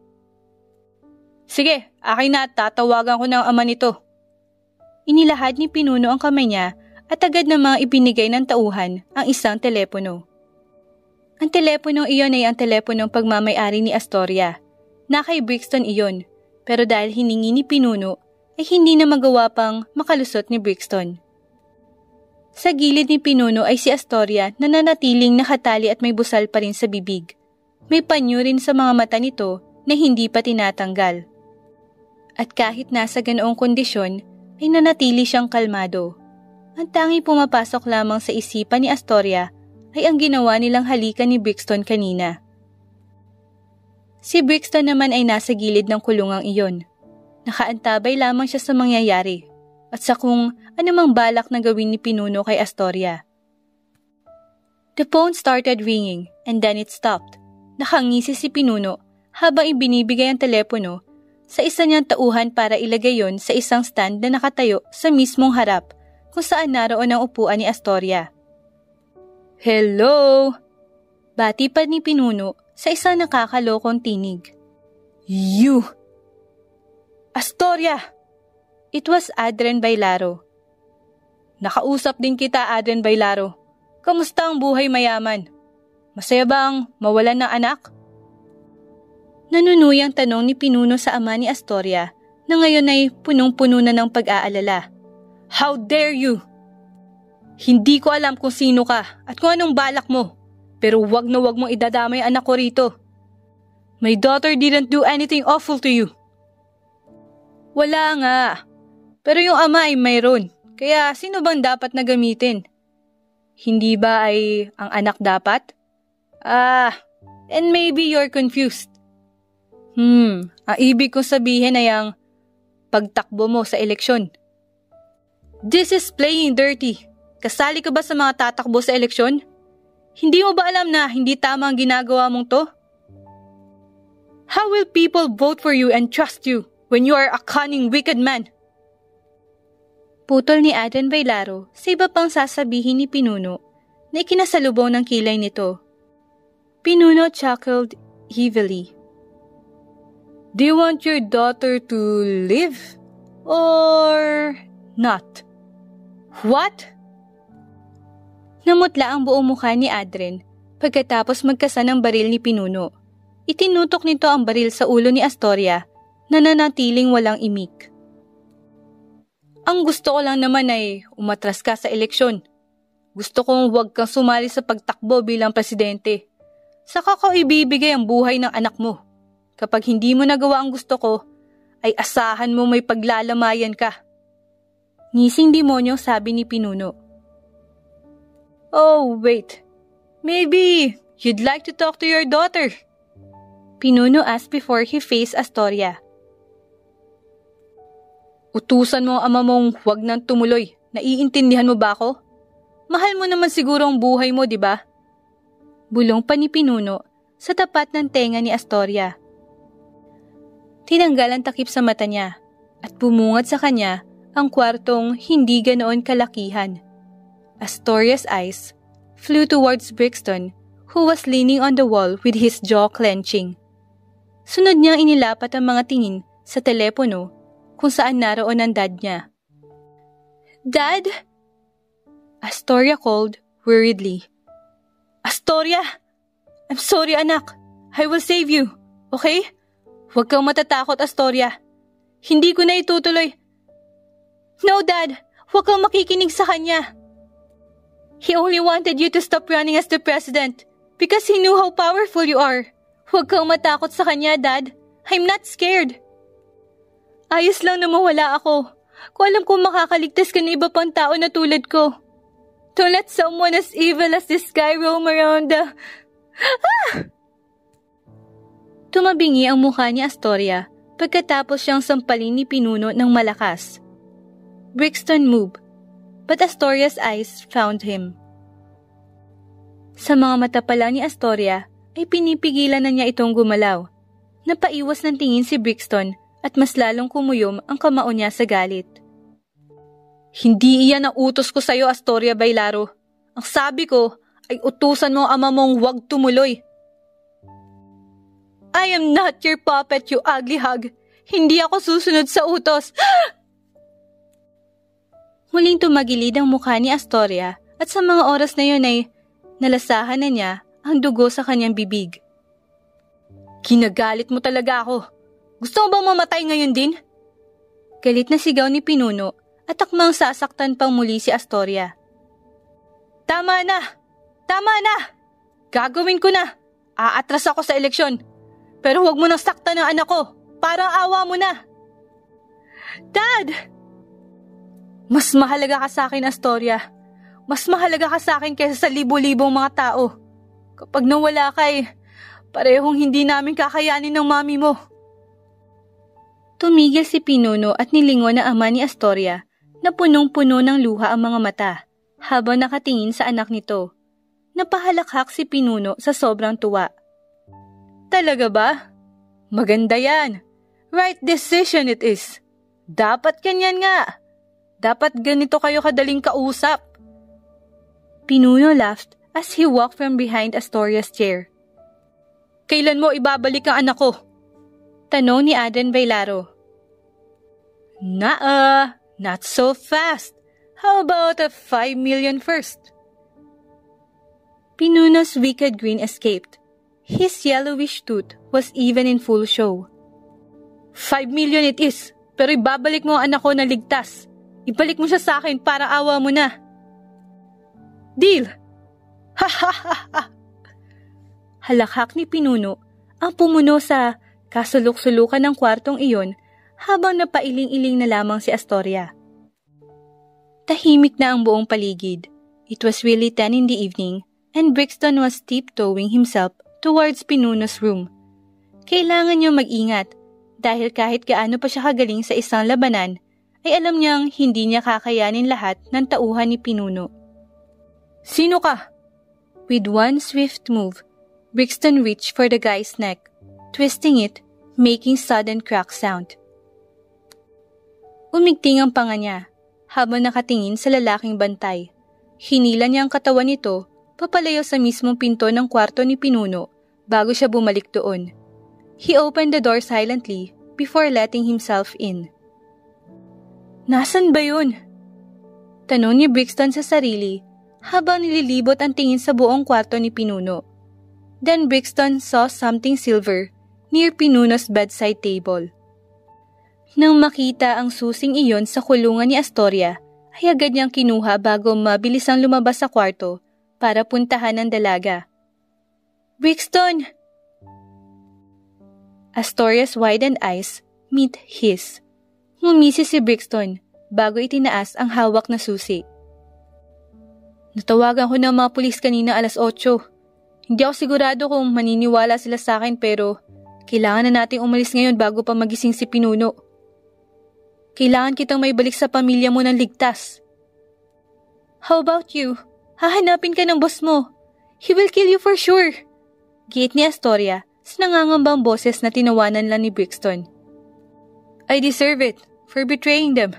Sige, akin na at tatawagan ko ng ama nito. Inilahad ni Pinuno ang kamay niya at agad namang ibinigay ng tauhan ang isang telepono. Ang teleponong iyon ay ang teleponong pagmamay-ari ni Astoria. Na kay Brixton iyon, pero dahil hiningi ni Pinuno, ay hindi na magawa pang makalusot ni Brixton. Sa gilid ni Pinuno ay si Astoria na nanatiling nakatali at may busal pa rin sa bibig. May panyo rin sa mga mata nito na hindi pa tinatanggal. At kahit nasa ganoong kondisyon, ay nanatili siyang kalmado. Ang tanging pumapasok lamang sa isipan ni Astoria ay ang ginawa nilang halikan ni Brixton kanina. Si Brixton naman ay nasa gilid ng kulungang iyon. Nakaantabay lamang siya sa mangyayari at sa kung anumang balak na gawin ni Pinuno kay Astoria. The phone started ringing and then it stopped. Nakangisi si Pinuno habang ibinibigay ang telepono sa isa niyang tauhan para ilagay yon sa isang stand na nakatayo sa mismong harap kung saan naroon ang upuan ni Astoria. Hello! Bati pa ni Pinuno sa isang nakakalokong tinig. You! Astoria! It was Adren Bailaro. Nakausap din kita, Adren Bailaro. Kamusta ang buhay mayaman? Masaya ba ang mawalan ng anak? Nanunuyang tanong ni Pinuno sa ama ni Astoria na ngayon ay punong-puno na ng pag-aalala. How dare you! Hindi ko alam kung sino ka at kung anong balak mo, pero wag na wag mong idadamay anak ko rito. My daughter didn't do anything awful to you. Wala nga. Pero yung ama ay mayroon. Kaya sino bang dapat na gamitin? Hindi ba ay ang anak dapat? And maybe you're confused. Ang ibig kong sabihin ay ang pagtakbo mo sa eleksyon. This is playing dirty. Kasali ka ba sa mga tatakbo sa eleksyon? Hindi mo ba alam na hindi tama ang ginagawa mong to? How will people vote for you and trust you when you are a cunning, wicked man? Putol ni Adren Bailaro sa iba pang sasabihin ni Pinuno na ikinasalubong ng kilay nito. Pinuno chuckled heavily. Do you want your daughter to live or not? What? Namutla ang buong mukha ni Adren pagkatapos magkasan ng baril ni Pinuno. Itinutok nito ang baril sa ulo ni Astoria na nanatiling walang imik. Ang gusto ko lang naman ay umatras ka sa eleksyon. Gusto kong huwag kang sumali sa pagtakbo bilang presidente. Saka ko ibibigay ang buhay ng anak mo. Kapag hindi mo nagawa ang gusto ko, ay asahan mo may paglalamayan ka. Ngising demonyo sabi ni Pinuno. Oh, wait. Maybe you'd like to talk to your daughter. Pinuno asked before he faced Astoria. Utusan mo ang ama mong huwag nang tumuloy. Naiintindihan mo ba ako? Mahal mo naman siguro ang buhay mo, di ba? Bulong pa ni Pinuno sa tapat ng tenga ni Astoria. Tinanggal ang takip sa mata niya at bumungad sa kanya ang kwartong hindi ganoon kalakihan. Astoria's eyes flew towards Brixton, who was leaning on the wall with his jaw clenching. Sunod niyang inilapat ang mga tingin sa telepono kung saan naroon ang dad niya. Dad? Astoria called worriedly. Astoria! I'm sorry, anak. I will save you. Okay? Huwag kang matatakot, Astoria. Hindi ko na itutuloy. No, Dad. Huwag kang makikinig sa kanya. He only wanted you to stop running as the president because he knew how powerful you are. Huwag kang matakot sa kanya, Dad. I'm not scared. Ayos lang na mawala ako. Kung alam kong makakaligtas ka ng iba pang tao na tulad ko. Don't let someone as evil as this guy roam around the... Tumabingi ang mukha ni Astoria pagkatapos siyang sampalin ni Pinuno ng malakas. Brixton moved, but Astoria's eyes found him. Sa mga mata pa lang ni Astoria ay pinipigilan na niya itong gumalaw. Napaiwas ng tingin si Brixton at mas lalong kumuyom ang kamao niya sa galit. Hindi iyan ang utos ko sa'yo, Astoria Bailaro. Ang sabi ko ay utusan mo ang ama mong huwag tumuloy. I am not your puppet, you ugly hog. Hindi ako susunod sa utos. Muling tumagilid ang mukha ni Astoria at sa mga oras na yun ay nalasahan na niya ang dugo sa kanyang bibig. Ginagalit mo talaga ako. Gusto mo bang mamatay ngayon din? Galit na sigaw ni Pinuno at akmang sasaktan pang muli si Astoria. Tama na! Tama na! Gagawin ko na! Aatras ako sa eleksyon. Pero huwag mo nang saktan ang anak ko. Parang awa mo na. Dad! Mas mahalaga ka sa akin, Astoria. Mas mahalaga ka sa akin kaysa sa libo-libong mga tao. Kapag nawala ka parehong hindi namin kakayanin ng mami mo. Tumigil si Pinuno at nilingon na ama ni Astoria na punong-puno ng luha ang mga mata habang nakatingin sa anak nito. Napahalakhak si Pinuno sa sobrang tuwa. Talaga ba? Maganda yan. Right decision it is. Dapat ganyan nga. Dapat ganito kayo kadaling kausap. Pinuno laughed as he walked from behind Astoria's chair. Kailan mo ibabalik ang anak ko? Tanong ni Aden Bailaro. Not so fast. How about a 5 million first? Pinuno's wicked grin escaped. His yellowish tooth was even in full show. 5 million it is, pero ibabalik mo ang anak ko na ligtas. Ibalik mo siya sa akin para awa mo na. Deal! Ha ha ha ha! Halakhak ni Pinuno ang pumuno sa kasulok-sulukan ng kwartong iyon habang napailing-iling na lamang si Astoria. Tahimik na ang buong paligid. It was really 10 in the evening and Brixton was tiptoeing himself towards Pinuno's room. Kailangan niyang mag-ingat dahil kahit gaano pa siya kagaling sa isang labanan, ay alam niyang hindi niya kakayanin lahat ng tauhan ni Pinuno. Sino ka? With one swift move, Brixton reached for the guy's neck, twisting it, making sudden crack sound. Umigting ang panga niya habang nakatingin sa lalaking bantay. Hinila niya ang katawan nito papalayo sa mismong pinto ng kwarto ni Pinuno bago siya bumalik doon. He opened the door silently before letting himself in. Nasaan ba yun? Tanong ni Brixton sa sarili habang nililibot ang tingin sa buong kwarto ni Pinuno. Then Brixton saw something silver near Pinuno's bedside table. Nang makita ang susing iyon sa kulungan ni Astoria, ay agad niyang kinuha bago mabilisang lumabas sa kwarto para puntahan ang dalaga. Brixton! Astoria's widened eyes meet his. Ngumisi si Brixton bago itinaas ang hawak na susi. Natawagan ko ng mga pulis kanina 8:00. Hindi ako sigurado kung maniniwala sila sa akin pero kailangan na nating umalis ngayon bago pa magising si Pinuno. Kailangan kitang may balik sa pamilya mo ng ligtas. How about you? Hahanapin ka ng boss mo. He will kill you for sure. Giit ni Astoria sa nangangambang boses na tinawanan lang ni Brixton. I deserve it for betraying them.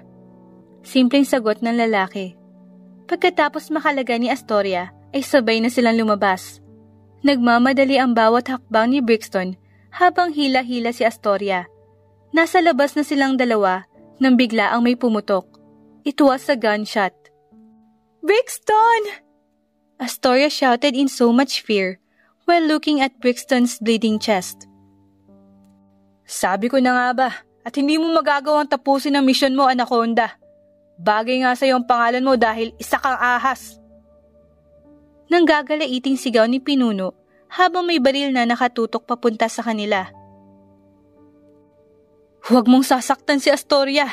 Simpleng sagot ng lalaki. Pagkatapos makalaga ni Astoria ay sabay na silang lumabas. Nagmamadali ang bawat hakbang ni Brixton habang hila-hila si Astoria. Nasa labas na silang dalawa nang bigla ang may pumutok. It was a gunshot. Brixton! Astoria shouted in so much fear while looking at Brixton's bleeding chest. Sabi ko na nga ba, at hindi mo magagawang tapusin ang misyon mo, Anaconda. Bagay nga sa'yo ang pangalan mo dahil isa kang ahas. Nang gagalaiting sigaw ni Pinuno habang may baril na nakatutok papunta sa kanila. Huwag mong sasaktan si Astoria.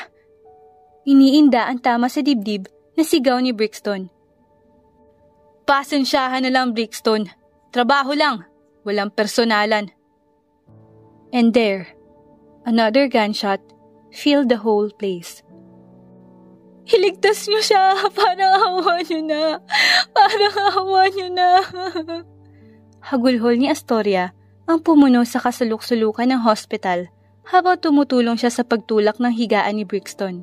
Iniinda ang tama sa dibdib na sigaw ni Brixton. Pasensyahan na lang, Brixton. Trabaho lang. Walang personalan. And there, another gunshot filled the whole place. Iligtas niyo siya. Parang awa niyo na. Parang awa niyo na. Hagulhol ni Astoria ang pumuno sa kasuluk-sulukan ng hospital habang tumutulong siya sa pagtulak ng higaan ni Brixton.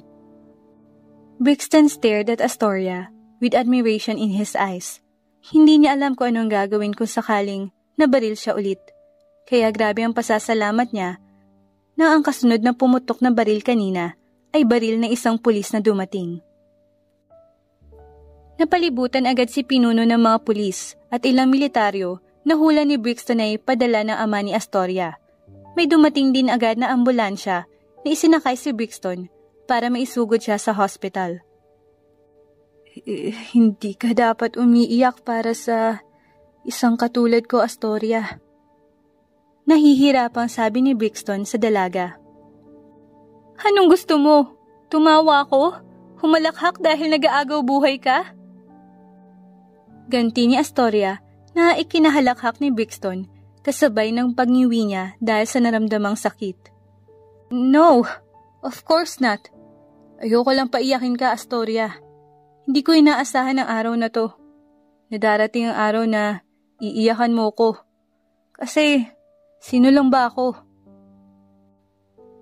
Brixton stared at Astoria with admiration in his eyes. Hindi niya alam kung anong gagawin kung sakaling nabaril siya ulit. Kaya grabe ang pasasalamat niya na ang kasunod na pumutok na baril kanina ay baril ng isang pulis na dumating. Napalibutan agad si pinuno ng mga pulis at ilang militaryo na hula ni Brixton ay padala ng ama ni Astoria. May dumating din agad na ambulansya na isinakay si Brixton para maisugod siya sa hospital. Hindi ka dapat umiiyak para sa isang katulad ko, Astoria. Nahihirapang sabi ni Brixton sa dalaga. Anong gusto mo? Tumawa ako? Humalakhak dahil nag-aagaw buhay ka? Ganti ni Astoria na ikinahalakhak ni Brixton kasabay ng pagngiwi niya dahil sa naramdamang sakit. No, of course not. Ayoko lang paiyakin ka, Astoria. Hindi ko inaasahan ang araw na to. Nadarating ang araw na iiyakan mo ko. Kasi, sino lang ba ako?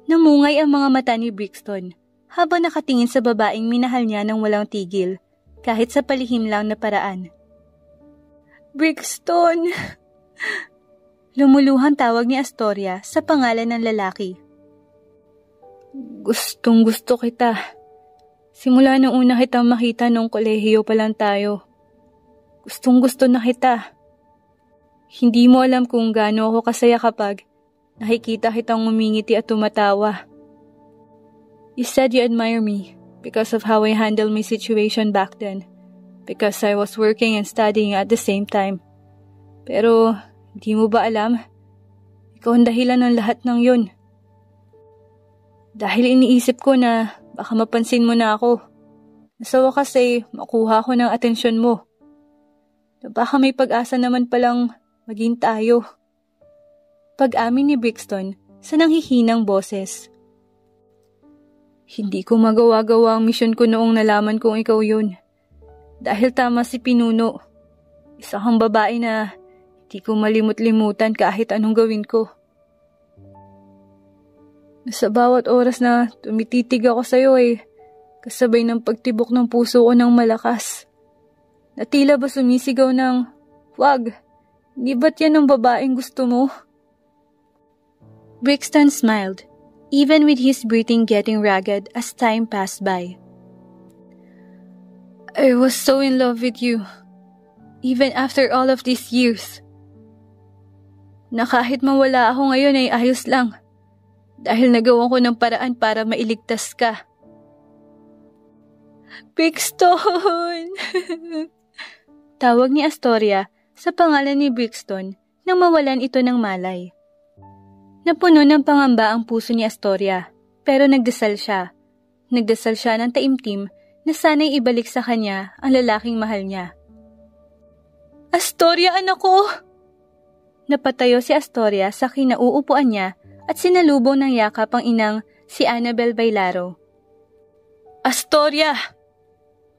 Namungay ang mga mata ni Brixton habang nakatingin sa babaeng minahal niya ng walang tigil kahit sa palihim lang na paraan. Brixton! Lumuluhang tawag ni Astoria sa pangalan ng lalaki. Gustong gusto kita. Simula nung una kitang makita nung kolehiyo pa lang tayo. Gustong gusto na kita. Hindi mo alam kung gaano ako kasaya kapag nakikita kitang umingiti at tumatawa. You said you admire me because of how I handled my situation back then. Because I was working and studying at the same time. Pero, di mo ba alam? Ikaw ang dahilan ng lahat ng yun. Dahil iniisip ko na baka mapansin mo na ako. Nasa wakas ay makuha ko ng atensyon mo. Na baka may pag-asa naman palang maging tayo. Pag-amin ni Brixton sa nanghihinang boses. Hindi ko magawa-gawa ang misyon ko noong nalaman kong ikaw yun. Dahil tama si Pinuno. Isa kang babae na hindi ko malimut-limutan kahit anong gawin ko. Sa bawat oras na tumititig ako sa'yo ay kasabay ng pagtibok ng puso ko ng malakas. Na tila ba sumisigaw ng, wag, di ba't yan ang babaeng gusto mo? Brixton smiled, even with his breathing getting ragged as time passed by. I was so in love with you, even after all of these years. Na kahit mawala ako ngayon ay ayos lang, dahil nagawa ko ng paraan para mailigtas ka. Brixton! Tawag ni Astoria sa pangalan ni Brixton nang mawalan ito ng malay. Napuno ng pangamba ang puso ni Astoria, pero nagdasal siya. Nagdasal siya ng taimtim na sana'y ibalik sa kanya ang lalaking mahal niya. Astoria, anak ko! Napatayo si Astoria sa kinauupuan niya at sinalubong ng yakap ang inang si Annabel Bailaro. Astoria!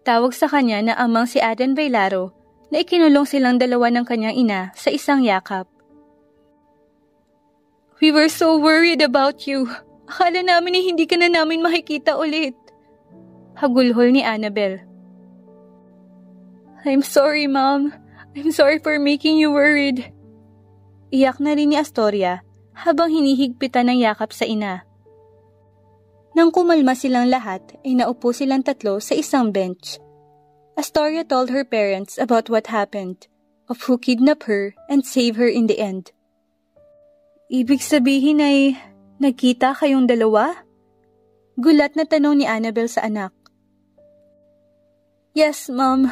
Tawag sa kanya na amang si Aden Bailaro na ikinulong silang dalawa ng kanyang ina sa isang yakap. We were so worried about you. Akala namin na hindi ka na namin makikita ulit. Hagulhol ni Annabel. I'm sorry, Mom. I'm sorry for making you worried. Iyak na rin ni Astoria habang hinihigpitan ng yakap sa ina. Nang kumalma silang lahat, ay naupo silang tatlo sa isang bench. Astoria told her parents about what happened, of who kidnapped her and saved her in the end. Ibig sabihin ay nagkita kayong dalawa? Gulat na tanong ni Annabel sa anak. Yes, Mom.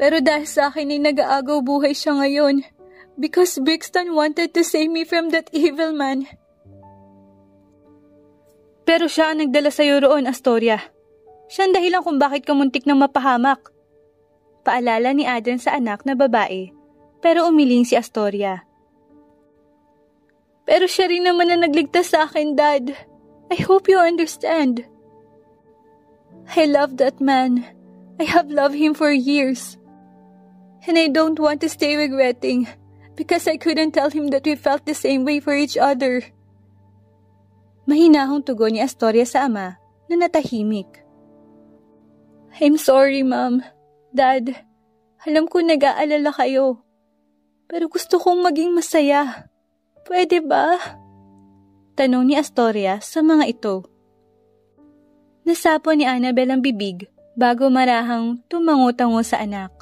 Pero dahil sa akin ay nag-aagaw buhay siya ngayon because Brixton wanted to save me from that evil man. Pero siya ang nagdala sa'yo roon, Astoria. Siya ang dahilan kung bakit ka muntik nang mapahamak. Paalala ni Aden sa anak na babae, pero umiling si Astoria. Pero siya rin naman na nagligtas sa akin, Dad. I hope you understand. I love that man. I have loved him for years. And I don't want to stay regretting because I couldn't tell him that we felt the same way for each other. Mahinahong tugon ni Astoria sa ama na natahimik. I'm sorry, Ma'am. Dad, alam ko nag-aalala kayo. Pero gusto kong maging masaya. Pwede ba? Tanong ni Astoria sa mga ito. Nasapo ni Annabel ang bibig bago marahang tumango-tango sa anak.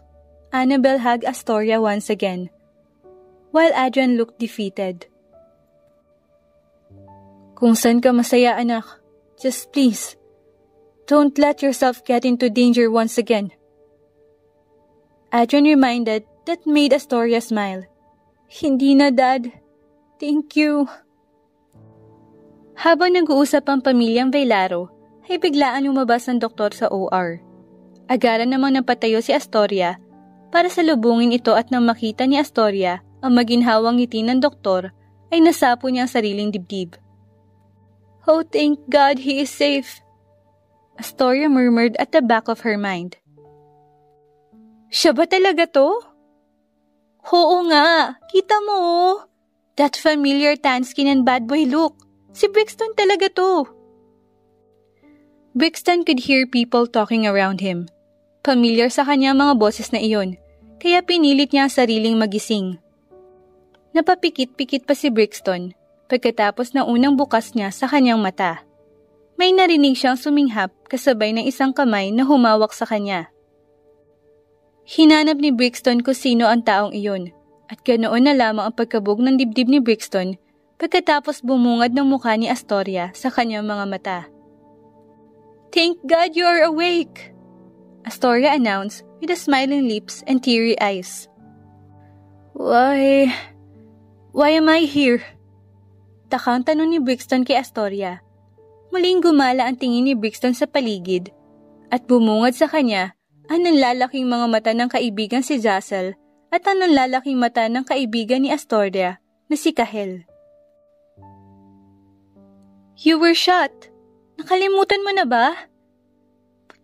Annabel hugged Astoria once again, while Adrian looked defeated. Kung saan ka masaya, anak, just please, don't let yourself get into danger once again. Adrian reminded that made Astoria smile. Hindi na, Dad. Thank you. Habang nag-uusap ang pamilyang Vailaro, ay biglaan lumabas ang doktor sa OR. Agaran namang napatayo si Astoria para salubungin ito at nang makita ni Astoria ang maginhawang ngiti ng doktor ay nasapo niya ang sariling dibdib. Oh, thank God he is safe. Astoria murmured at the back of her mind. Siya ba talaga to? Oo nga, kita mo. That familiar tan skin and bad boy look. Si Brixton talaga to. Brixton could hear people talking around him. Familiar sa kanya mga boses na iyon, kaya pinilit niya ang sariling magising. Napapikit-pikit pa si Brixton pagkatapos ng unang bukas niya sa kanyang mata. May narinig siyang suminghap kasabay ng isang kamay na humawak sa kanya. Hinanap ni Brixton kung sino ang taong iyon at ganoon na lamang ang pagkabog ng dibdib ni Brixton pagkatapos bumungad ng mukha ni Astoria sa kanyang mga mata. Thank God you are awake, Astoria announced with a smiling lips and teary eyes. Why am I here? Takang tanong ni Brixton kay Astoria. Muling gumala ang tingin ni Brixton sa paligid at bumungad sa kanya ang nanlalaking mga mata ng kaibigan si Jassel at ang nanlalaking mata ng kaibigan ni Astoria na si Kahel. You were shot. Nakalimutan mo na ba?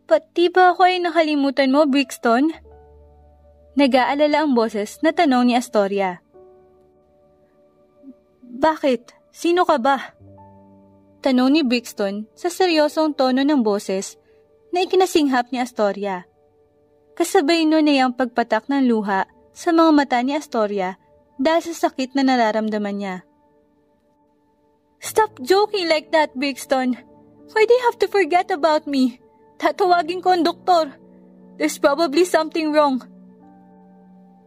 Pati ba ako ay nakalimutan mo, Brixton? Nag-aalala ang boses na tanong ni Astoria. Bakit? Sino ka ba? Tanong ni Brixton sa seryosong tono ng boses na ikinasinghap ni Astoria. Kasabay nun ay ang pagpatak ng luha sa mga mata ni Astoria dahil sa sakit na nararamdaman niya. Stop joking like that, Brixton. Why do you have to forget about me? Tatawagin ko ang doktor. There's probably something wrong.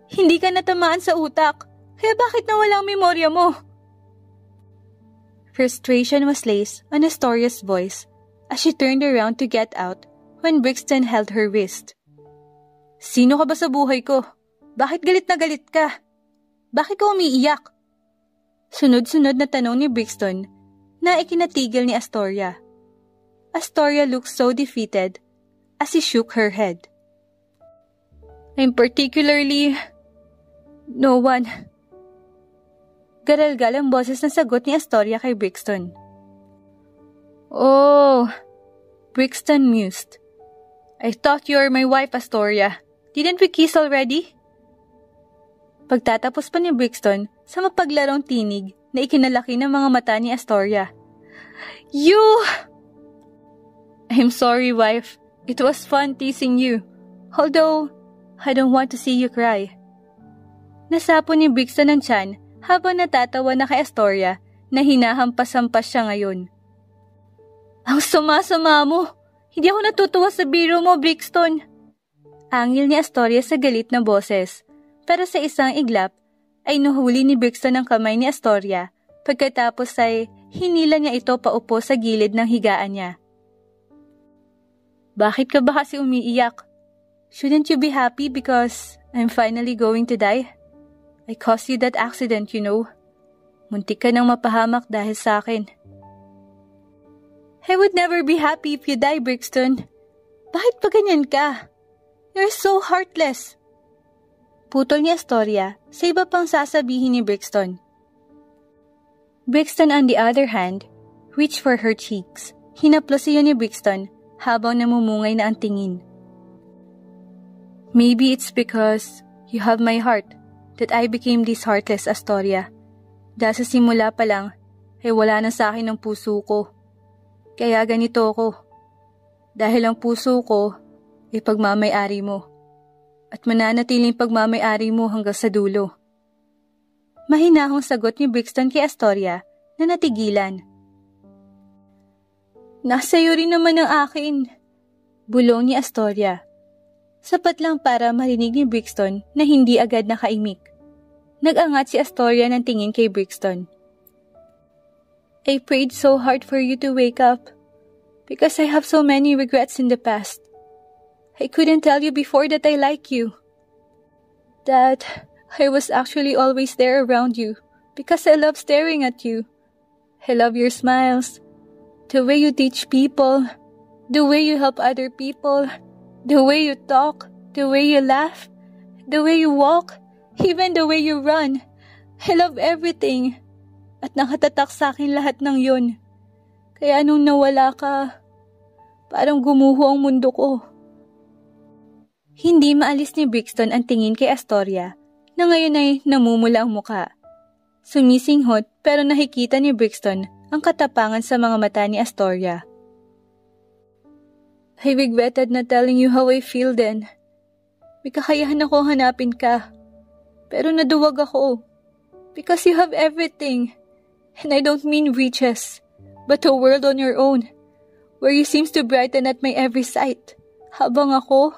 Hindi ka natamaan sa utak, kaya bakit nawala ang memorya mo? Frustration was laced on Astoria's voice as she turned around to get out when Brixton held her wrist. Sino ka ba sa buhay ko? Bakit galit na galit ka? Bakit ka umiiyak? Sunod-sunod na tanong ni Brixton na ikinatigil ni Astoria. Astoria looked so defeated as she shook her head. I'm particularly... No one. Garalgal ang boses na sagot ni Astoria kay Brixton. Oh, Brixton mused. I thought you were my wife, Astoria. Didn't we kiss already? Pagtatapos pa ni Brixton sa mapaglarong tinig na ikinalaki ng mga mata ni Astoria. You! I'm sorry, wife. It was fun teasing you. Although, I don't want to see you cry. Nasapo ni Brixton ang tiyan habang natatawa na kay Astoria na hinahampas-hampas siya ngayon. Ang sama-sama mo! Hindi ako natutuwa sa biro mo, Brixton! Angil ni Astoria sa galit na boses. Pero sa isang iglap, ay nuhuli ni Brixton ang kamay ni Astoria, pagkatapos ay hinila niya ito paupo sa gilid ng higaan niya. Bakit ka ba kasi umiiyak? Shouldn't you be happy because I'm finally going to die? I caused you that accident, you know. Muntik ka nang mapahamak dahil sa akin. I would never be happy if you die, Brixton. Bakit pa ganyan ka? You're so heartless. Putol ni Astoria sa iba pang sasabihin ni Brixton. Brixton, on the other hand, reached for her cheeks. Hinaplos iyon ni Brixton habang namumungay na ang tingin. Maybe it's because you have my heart that I became this heartless, Astoria. Dahil sa simula pa lang, wala na sa akin ang puso ko. Kaya ganito ako. Dahil ang puso ko ay pagmamay-ari mo. At mananatiling pagmamay-ari mo hanggang sa dulo. Mahinahong sagot ni Brixton kay Astoria na natigilan. Nasa iyo rin naman ang akin, bulong ni Astoria. Sapat lang para marinig ni Brixton na hindi agad nakaimik. Nag-angat si Astoria ng tingin kay Brixton. I prayed so hard for you to wake up because I have so many regrets in the past. I couldn't tell you before that I like you. That I was actually always there around you because I love staring at you. I love your smiles, the way you teach people, the way you help other people, the way you talk, the way you laugh, the way you walk, even the way you run. I love everything. At nakatatak sa akin lahat ng yun. Kaya nung nawala ka, parang gumuho ang mundo ko. Hindi maalis ni Brixton ang tingin kay Astoria na ngayon ay namumula ang muka. Sumisinghot pero nakikita ni Brixton ang katapangan sa mga mata ni Astoria. I regretted not telling you how I feel then. May kakayahan ako hanapin ka. Pero naduwag ako. Because you have everything. And I don't mean riches, but a world on your own. Where you seems to brighten at my every sight. Habang ako,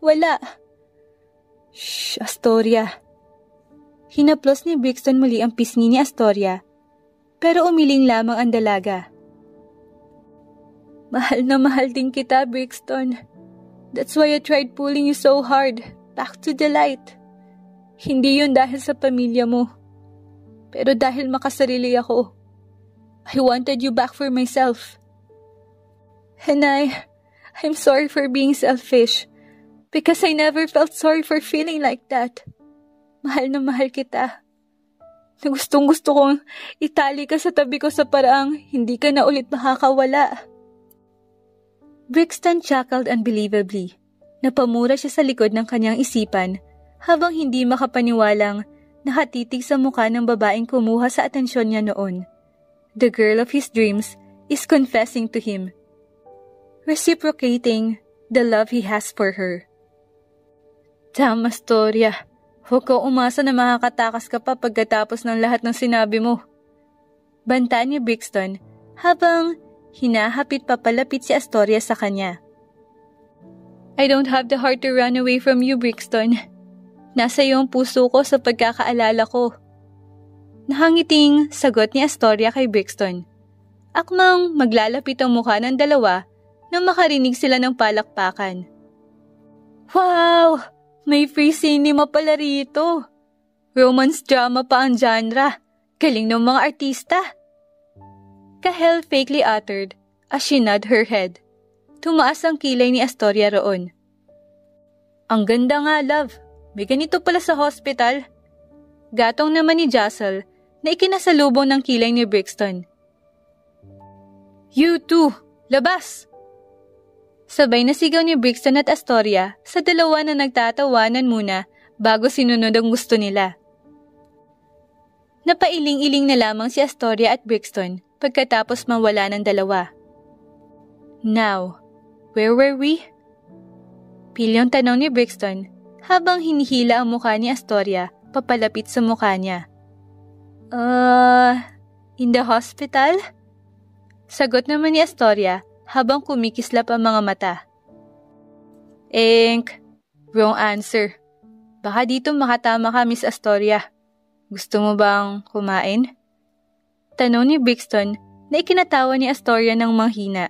wala. Shh, Astoria. Hinaplos ni Brixton muli ang pisngi ni Astoria. Pero umiling lamang ang dalaga. Mahal na mahal din kita, Brixton. That's why I tried pulling you so hard, back to the light. Hindi yun dahil sa pamilya mo. Pero dahil makasarili ako. I wanted you back for myself. And I'm sorry for being selfish. Because I never felt sorry for feeling like that. Mahal na mahal kita. Na gustong-gusto kong itali ka sa tabi ko sa paraang hindi ka na ulit makakawala. Brixton chuckled unbelievably. Napamura siya sa likod ng kanyang isipan habang hindi makapaniwalang nakatitig sa mukha ng babaeng kumuha sa atensyon niya noon. The girl of his dreams is confessing to him, reciprocating the love he has for her. Tama, Astoria. Huwag ka umasa na makakatakas ka pa pagkatapos ng lahat ng sinabi mo. Banta ni Brixton habang hinahapit papalapit si Astoria sa kanya. I don't have the heart to run away from you, Brixton. Nasa iyo ang puso ko sa pagkakaalala ko. Nakangiting sagot ni Astoria kay Brixton. Akmang maglalapit ang mukha ng dalawa nang makarinig sila ng palakpakan. Wow! May free cinema pala rito. Romance drama pa ang genre. Galing ng mga artista. Kahel fakely uttered as she nodded her head. Tumaas ang kilay ni Astoria roon. Ang ganda nga, love. May ganito pala sa hospital. Gatong naman ni Jassel na ikinasalubong ng kilay ni Brixton. You too! Labas! Sabay na sigaw ni Brixton at Astoria sa dalawa na nagtatawanan muna bago sinunod ang gusto nila. Napailing-iling na lamang si Astoria at Brixton pagkatapos mawala ng dalawa. Now, where were we? Pilyong tanong ni Brixton habang hinihila ang mukha ni Astoria papalapit sa mukha niya. In the hospital? Sagot naman ni Astoria habang kumikislap ang mga mata. Wrong answer. Baka dito makatama ka, Miss Astoria. Gusto mo bang kumain? Tanong ni Brixton na ikinatawa ni Astoria ng manghina.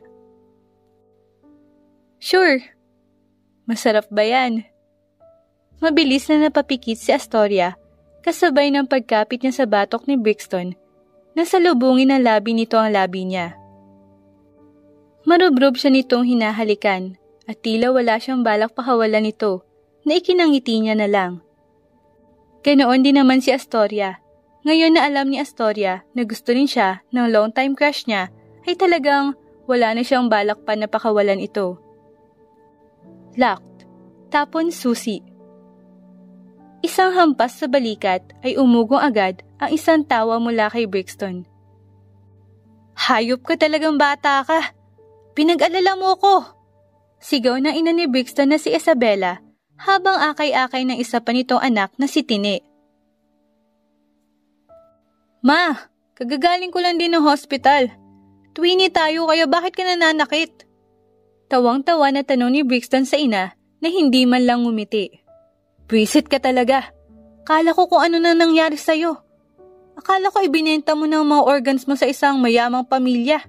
Sure. Masarap ba yan? Mabilis na napapikit si Astoria kasabay ng pagkapit niya sa batok ni Brixton na salubungin ng labi nito ang labi niya. Marubrob siya nitong hinahalikan at tila wala siyang balak pakawalan nito na ikinangiti niya na lang. Ganoon din naman si Astoria. Ngayon na alam ni Astoria na gusto rin siya ng long-time crush niya ay talagang wala na siyang balak pa na pakawalan ito. Locked. Tapon susi. Isang hampas sa balikat ay umugong agad ang isang tawa mula kay Brixton. Hayop ka talagang bata ka! Pinag-alala mo ko! Sigaw na ina ni Brixton na si Isabela habang akay-akay ng isa pa nitong anak na si Tine. Ma, kagagaling ko lang din ng hospital. Twinnie tayo kaya bakit ka nananakit? Tawang-tawa na tanong ni Brixton sa ina na hindi man lang ngumiti. Bwisit ka talaga. Kala ko kung ano na nangyari sa'yo. Akala ko ibinenta mo ng mga organs mo sa isang mayamang pamilya.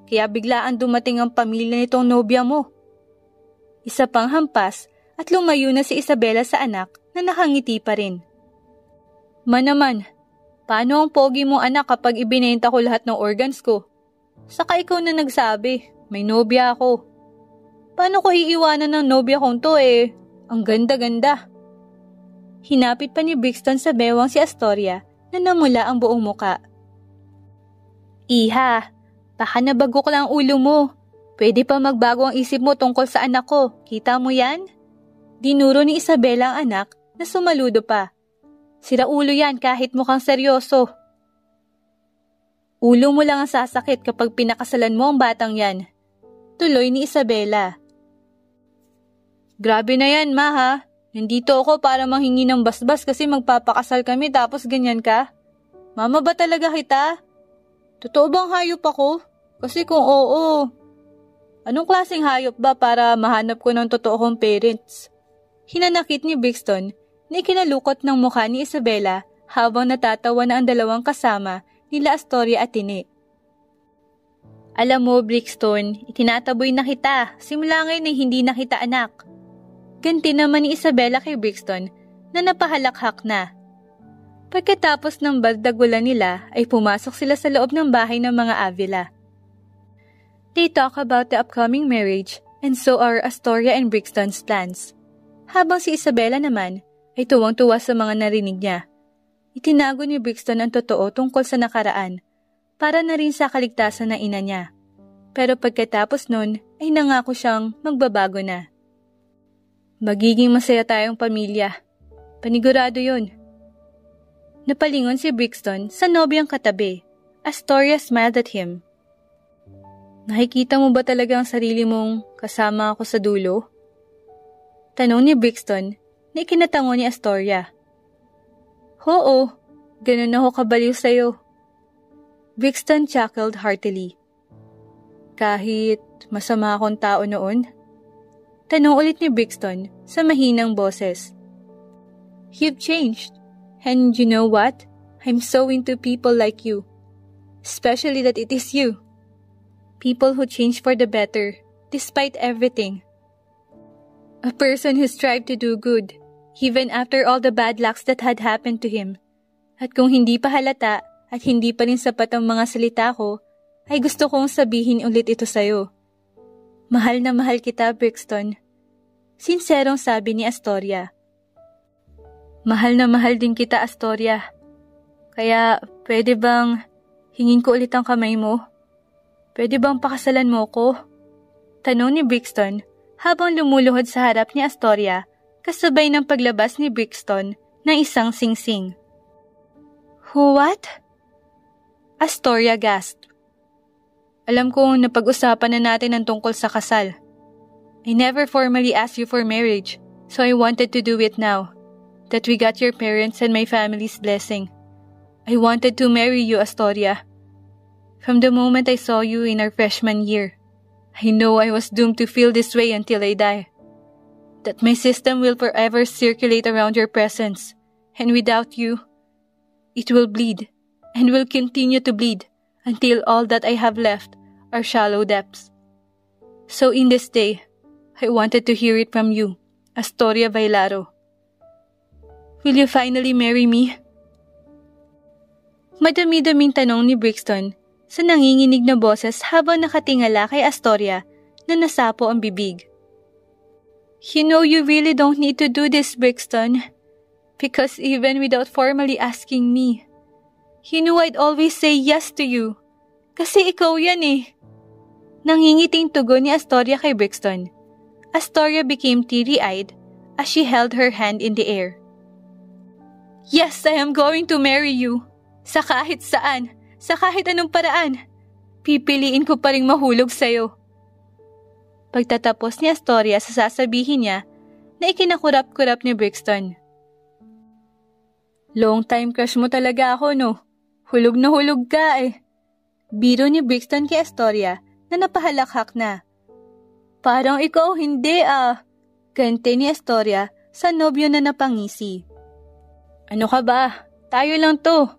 Kaya biglaan dumating ang pamilya nitong nobya mo. Isa pang hampas at lumayo na si Isabela sa anak na nakangiti pa rin. Ma naman, paano ang pogi mong anak kapag ibinenta ko lahat ng organs ko? Saka ikaw na nagsabi, may nobya ako. Paano ko iiwanan ng nobya kong to ang ganda-ganda. Hinapit pa ni Brixton sa bewang si Astoria na namula ang buong muka. Iha, baka nabagok lang ang ulo mo. Pwede pa magbago ang isip mo tungkol sa anak ko. Kita mo yan? Dinuro ni Isabela ang anak na sumaludo pa. Sira ulo yan kahit mukhang seryoso. Ulo mo lang ang sasakit kapag pinakasalan mo ang batang yan. Tuloy ni Isabela. Grabe na yan, ma ha. Nandito ako para manghingi ng basbas kasi magpapakasal kami tapos ganyan ka? Mama ba talaga kita? Totoo bang hayop ako? Kasi kung oo, anong klaseng hayop ba para mahanap ko ng totoo kong parents? Hinanakit ni Brixton na ikinalukot ng mukha ni Isabela habang natatawa na ang dalawang kasama nila Astoria at Tine. Alam mo, Brixton, itinataboy na kita. Simula ngayon ay hindi na kita anak. Ganti naman ni Isabela kay Brixton na napahalakhak na. Pagkatapos ng baldagulan nila ay pumasok sila sa loob ng bahay ng mga Avila. They talk about the upcoming marriage and so are Astoria and Brixton's plans. Habang si Isabela naman ay tuwang-tuwa sa mga narinig niya. Itinago ni Brixton ang totoo tungkol sa nakaraan para na rin sa kaligtasan ng ina niya. Pero pagkatapos nun ay nangako siyang magbabago na. Magiging masaya tayong pamilya. Panigurado yun. Napalingon si Brixton sa nobyang katabi. Astoria smiled at him. Nakikita mo ba talaga ang sarili mong kasama ako sa dulo? Tanong ni Brixton na ikinatango ni Astoria. Oo, ganun ako kabaliw sa'yo. Brixton chuckled heartily. Kahit masama akong tao noon? Tanong ulit ni Brixton sa mahinang boses. You've changed. And you know what? I'm so into people like you. Especially that it is you. People who change for the better, despite everything. A person who strived to do good, even after all the bad lucks that had happened to him. At kung hindi pa halata at hindi pa rin sapat ang mga salita ko, ay gusto kong sabihin ulit ito sa'yo. Mahal na mahal kita, Brixton. Sinserong sabi ni Astoria. Mahal na mahal din kita, Astoria. Kaya pwede bang hingin ko ulit ang kamay mo? Pwede bang pakasalan mo ko? Tanong ni Brixton habang lumuluhod sa harap ni Astoria kasabay ng paglabas ni Brixton ng isang singsing. What? Astoria gasped. Alam kong napag-usapan na natin ang tungkol sa kasal. I never formally asked you for marriage, so I wanted to do it now. That we got your parents and my family's blessing. I wanted to marry you, Astoria. From the moment I saw you in our freshman year, I know I was doomed to feel this way until I die. That my system will forever circulate around your presence, and without you, it will bleed, and will continue to bleed until all that I have left are shallow depths. So in this day, I wanted to hear it from you, Astoria Vailaro. Will you finally marry me? Madami-daming tanong ni Brixton sa nanginginig na boses habang nakatingala kay Astoria na nasapo ang bibig. You know you really don't need to do this, Brixton. Because even without formally asking me, you knew I'd always say yes to you. Kasi ikaw yan eh. Nangingiting tugon ni Astoria kay Brixton. Astoria became teary-eyed as she held her hand in the air. Yes, I am going to marry you. Sa kahit saan, sa kahit anong paraan. Pipiliin ko pa ring mahulog sa'yo. Pagtatapos ni Astoria sa sasabihin niya na ikinakurap-kurap ni Brixton. Long time crush mo talaga ako, no? Hulog na hulog ka eh. Biro ni Brixton kay Astoria na napahalakhak na. Parang ikaw hindi ah. Kante ni Astoria sa nobyo na napangisi. Ano ka ba? Tayo lang to.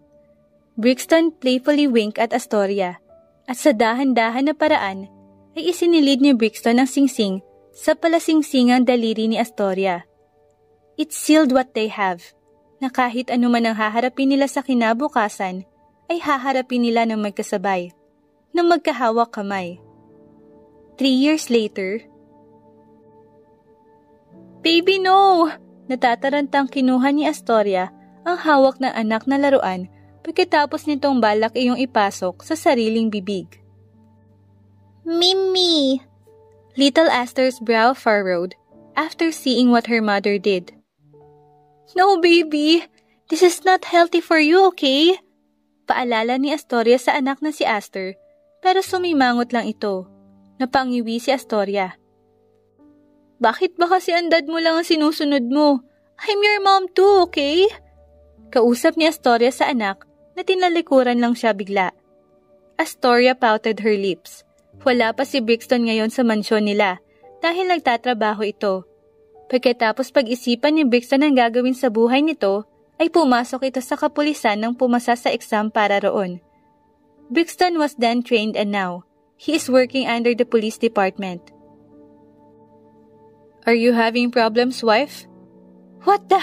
Brixton playfully winked at Astoria at sa dahan-dahan na paraan ay isinilid ni Brixton ang singsing sa palasingsingang daliri ni Astoria. It sealed what they have, na kahit anuman ang haharapin nila sa kinabukasan ay haharapin nila ng magkasabay, ng magkahawak kamay. 3 years later, Baby, no! Natatarantang kinuha ni Astoria ang hawak ng anak na laruan pagkatapos nitong balak iyong ipasok sa sariling bibig. Mimi! Little Aster's brow furrowed after seeing what her mother did. No, baby! This is not healthy for you, okay? Paalala ni Astoria sa anak na si Aster, pero sumimangot lang ito. Napangiwi si Astoria. Bakit ba kasi ang dad mo lang ang sinusunod mo? I'm your mom too, okay? Kausap ni Astoria sa anak na tinalikuran lang siya bigla. Astoria pouted her lips. Wala pa si Brixton ngayon sa mansyon nila dahil nagtatrabaho ito. Pagkatapos pag-isipan ni Brixton ang gagawin sa buhay nito, ay pumasok ito sa kapulisan nang pumasa sa exam para roon. Brixton was then trained and now, he is working under the police department. Are you having problems, wife? What the?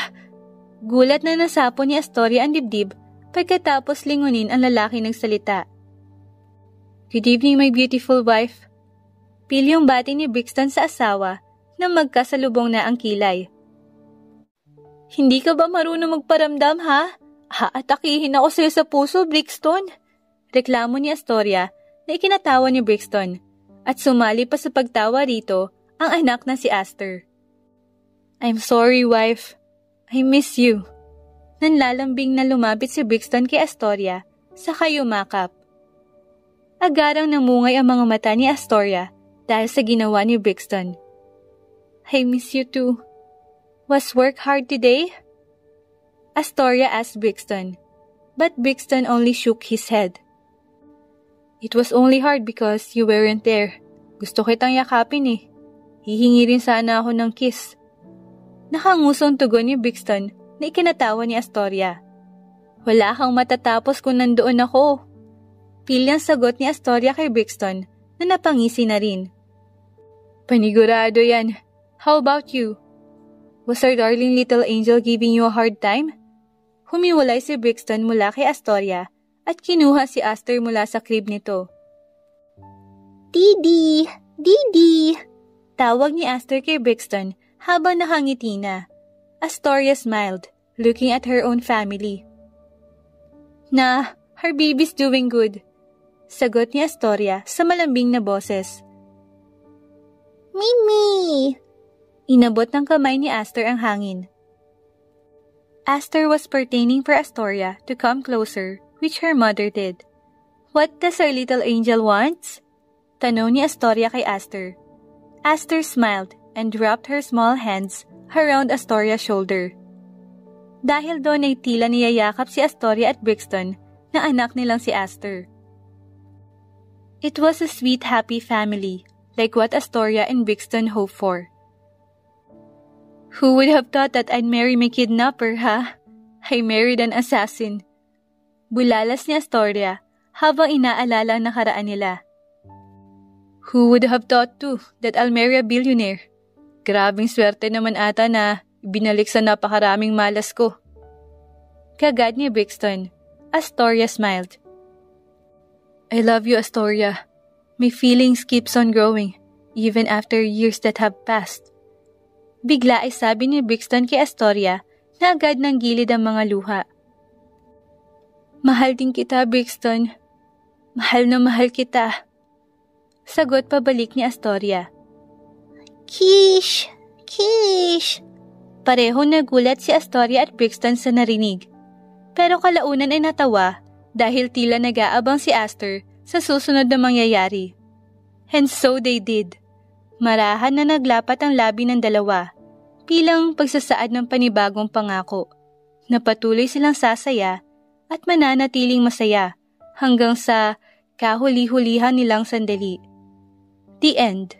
Gulat na nasapo ni Astoria ang dibdib pagkatapos lingunin ang lalaki ng salita. Good evening, my beautiful wife. Pilyong bati ni Brixton sa asawa na magkasalubong na ang kilay. Hindi ka ba marunong magparamdam, ha? Haatakihin ako sa'yo sa puso, Brixton. Reklamo ni Astoria na ikinatawa ni Brixton at sumali pa sa pagtawa rito ang anak na si Aster. I'm sorry, wife. I miss you. Nanlalambing na lumapit si Brixton kay Astoria sa kayumakap. Agarang namungay ang mga mata ni Astoria dahil sa ginawa ni Brixton. I miss you too. Was work hard today? Astoria asked Brixton, but Brixton only shook his head. It was only hard because you weren't there. Gusto kitang yakapin eh. Hihingi rin sana ako ng kiss. Nakangusong tugon ni Brixton na ikinatawa ni Astoria. Wala kang matatapos kung nandoon ako. Pilyang sagot ni Astoria kay Brixton na napangisi na rin. Panigurado yan. How about you? Was our darling little angel giving you a hard time? Humiwalay si Brixton mula kay Astoria at kinuha si Aster mula sa crib nito. Didi! Didi! Tawag ni Aster kay Brixton habang nakangiti na. Astoria smiled, looking at her own family. Nah, her baby's doing good. Sagot ni Astoria sa malambing na boses. Mimi! Inabot ng kamay ni Aster ang hangin. Aster was pertaining for Astoria to come closer, which her mother did. What does our little angel want? Tanong ni Astoria kay Aster. Aster smiled and wrapped her small hands around Astoria's shoulder. Dahil doon ay tila niyayakap si Astoria at Brixton na anak nilang si Aster. It was a sweet, happy family, like what Astoria and Brixton hoped for. Who would have thought that I'd marry my kidnapper, ha? I married an assassin. Bulalas ni Astoria habang inaalala ang nakaraan nila. Who would have thought too that I'll marry a billionaire? Grabing swerte naman ata na binalik sa napakaraming malas ko. Kagad ni Brixton. Astoria smiled. I love you, Astoria. My feelings keeps on growing, even after years that have passed. Bigla ay sabi ni Brixton kay Astoria na agad ng gilid ang mga luha. Mahal din kita, Brixton. Mahal na mahal kita. Sagot pabalik ni Astoria. Kish! Kish! Pareho nagulat si Astoria at Brixton sa narinig. Pero kalaunan ay natawa dahil tila nag-aabang si Aster sa susunod na mangyayari. And so they did. Marahan na naglapat ang labi ng dalawa bilang pagsasaad ng panibagong pangako na patuloy silang sasaya at mananatiling masaya hanggang sa kahuli-hulihan nilang sandali. The end.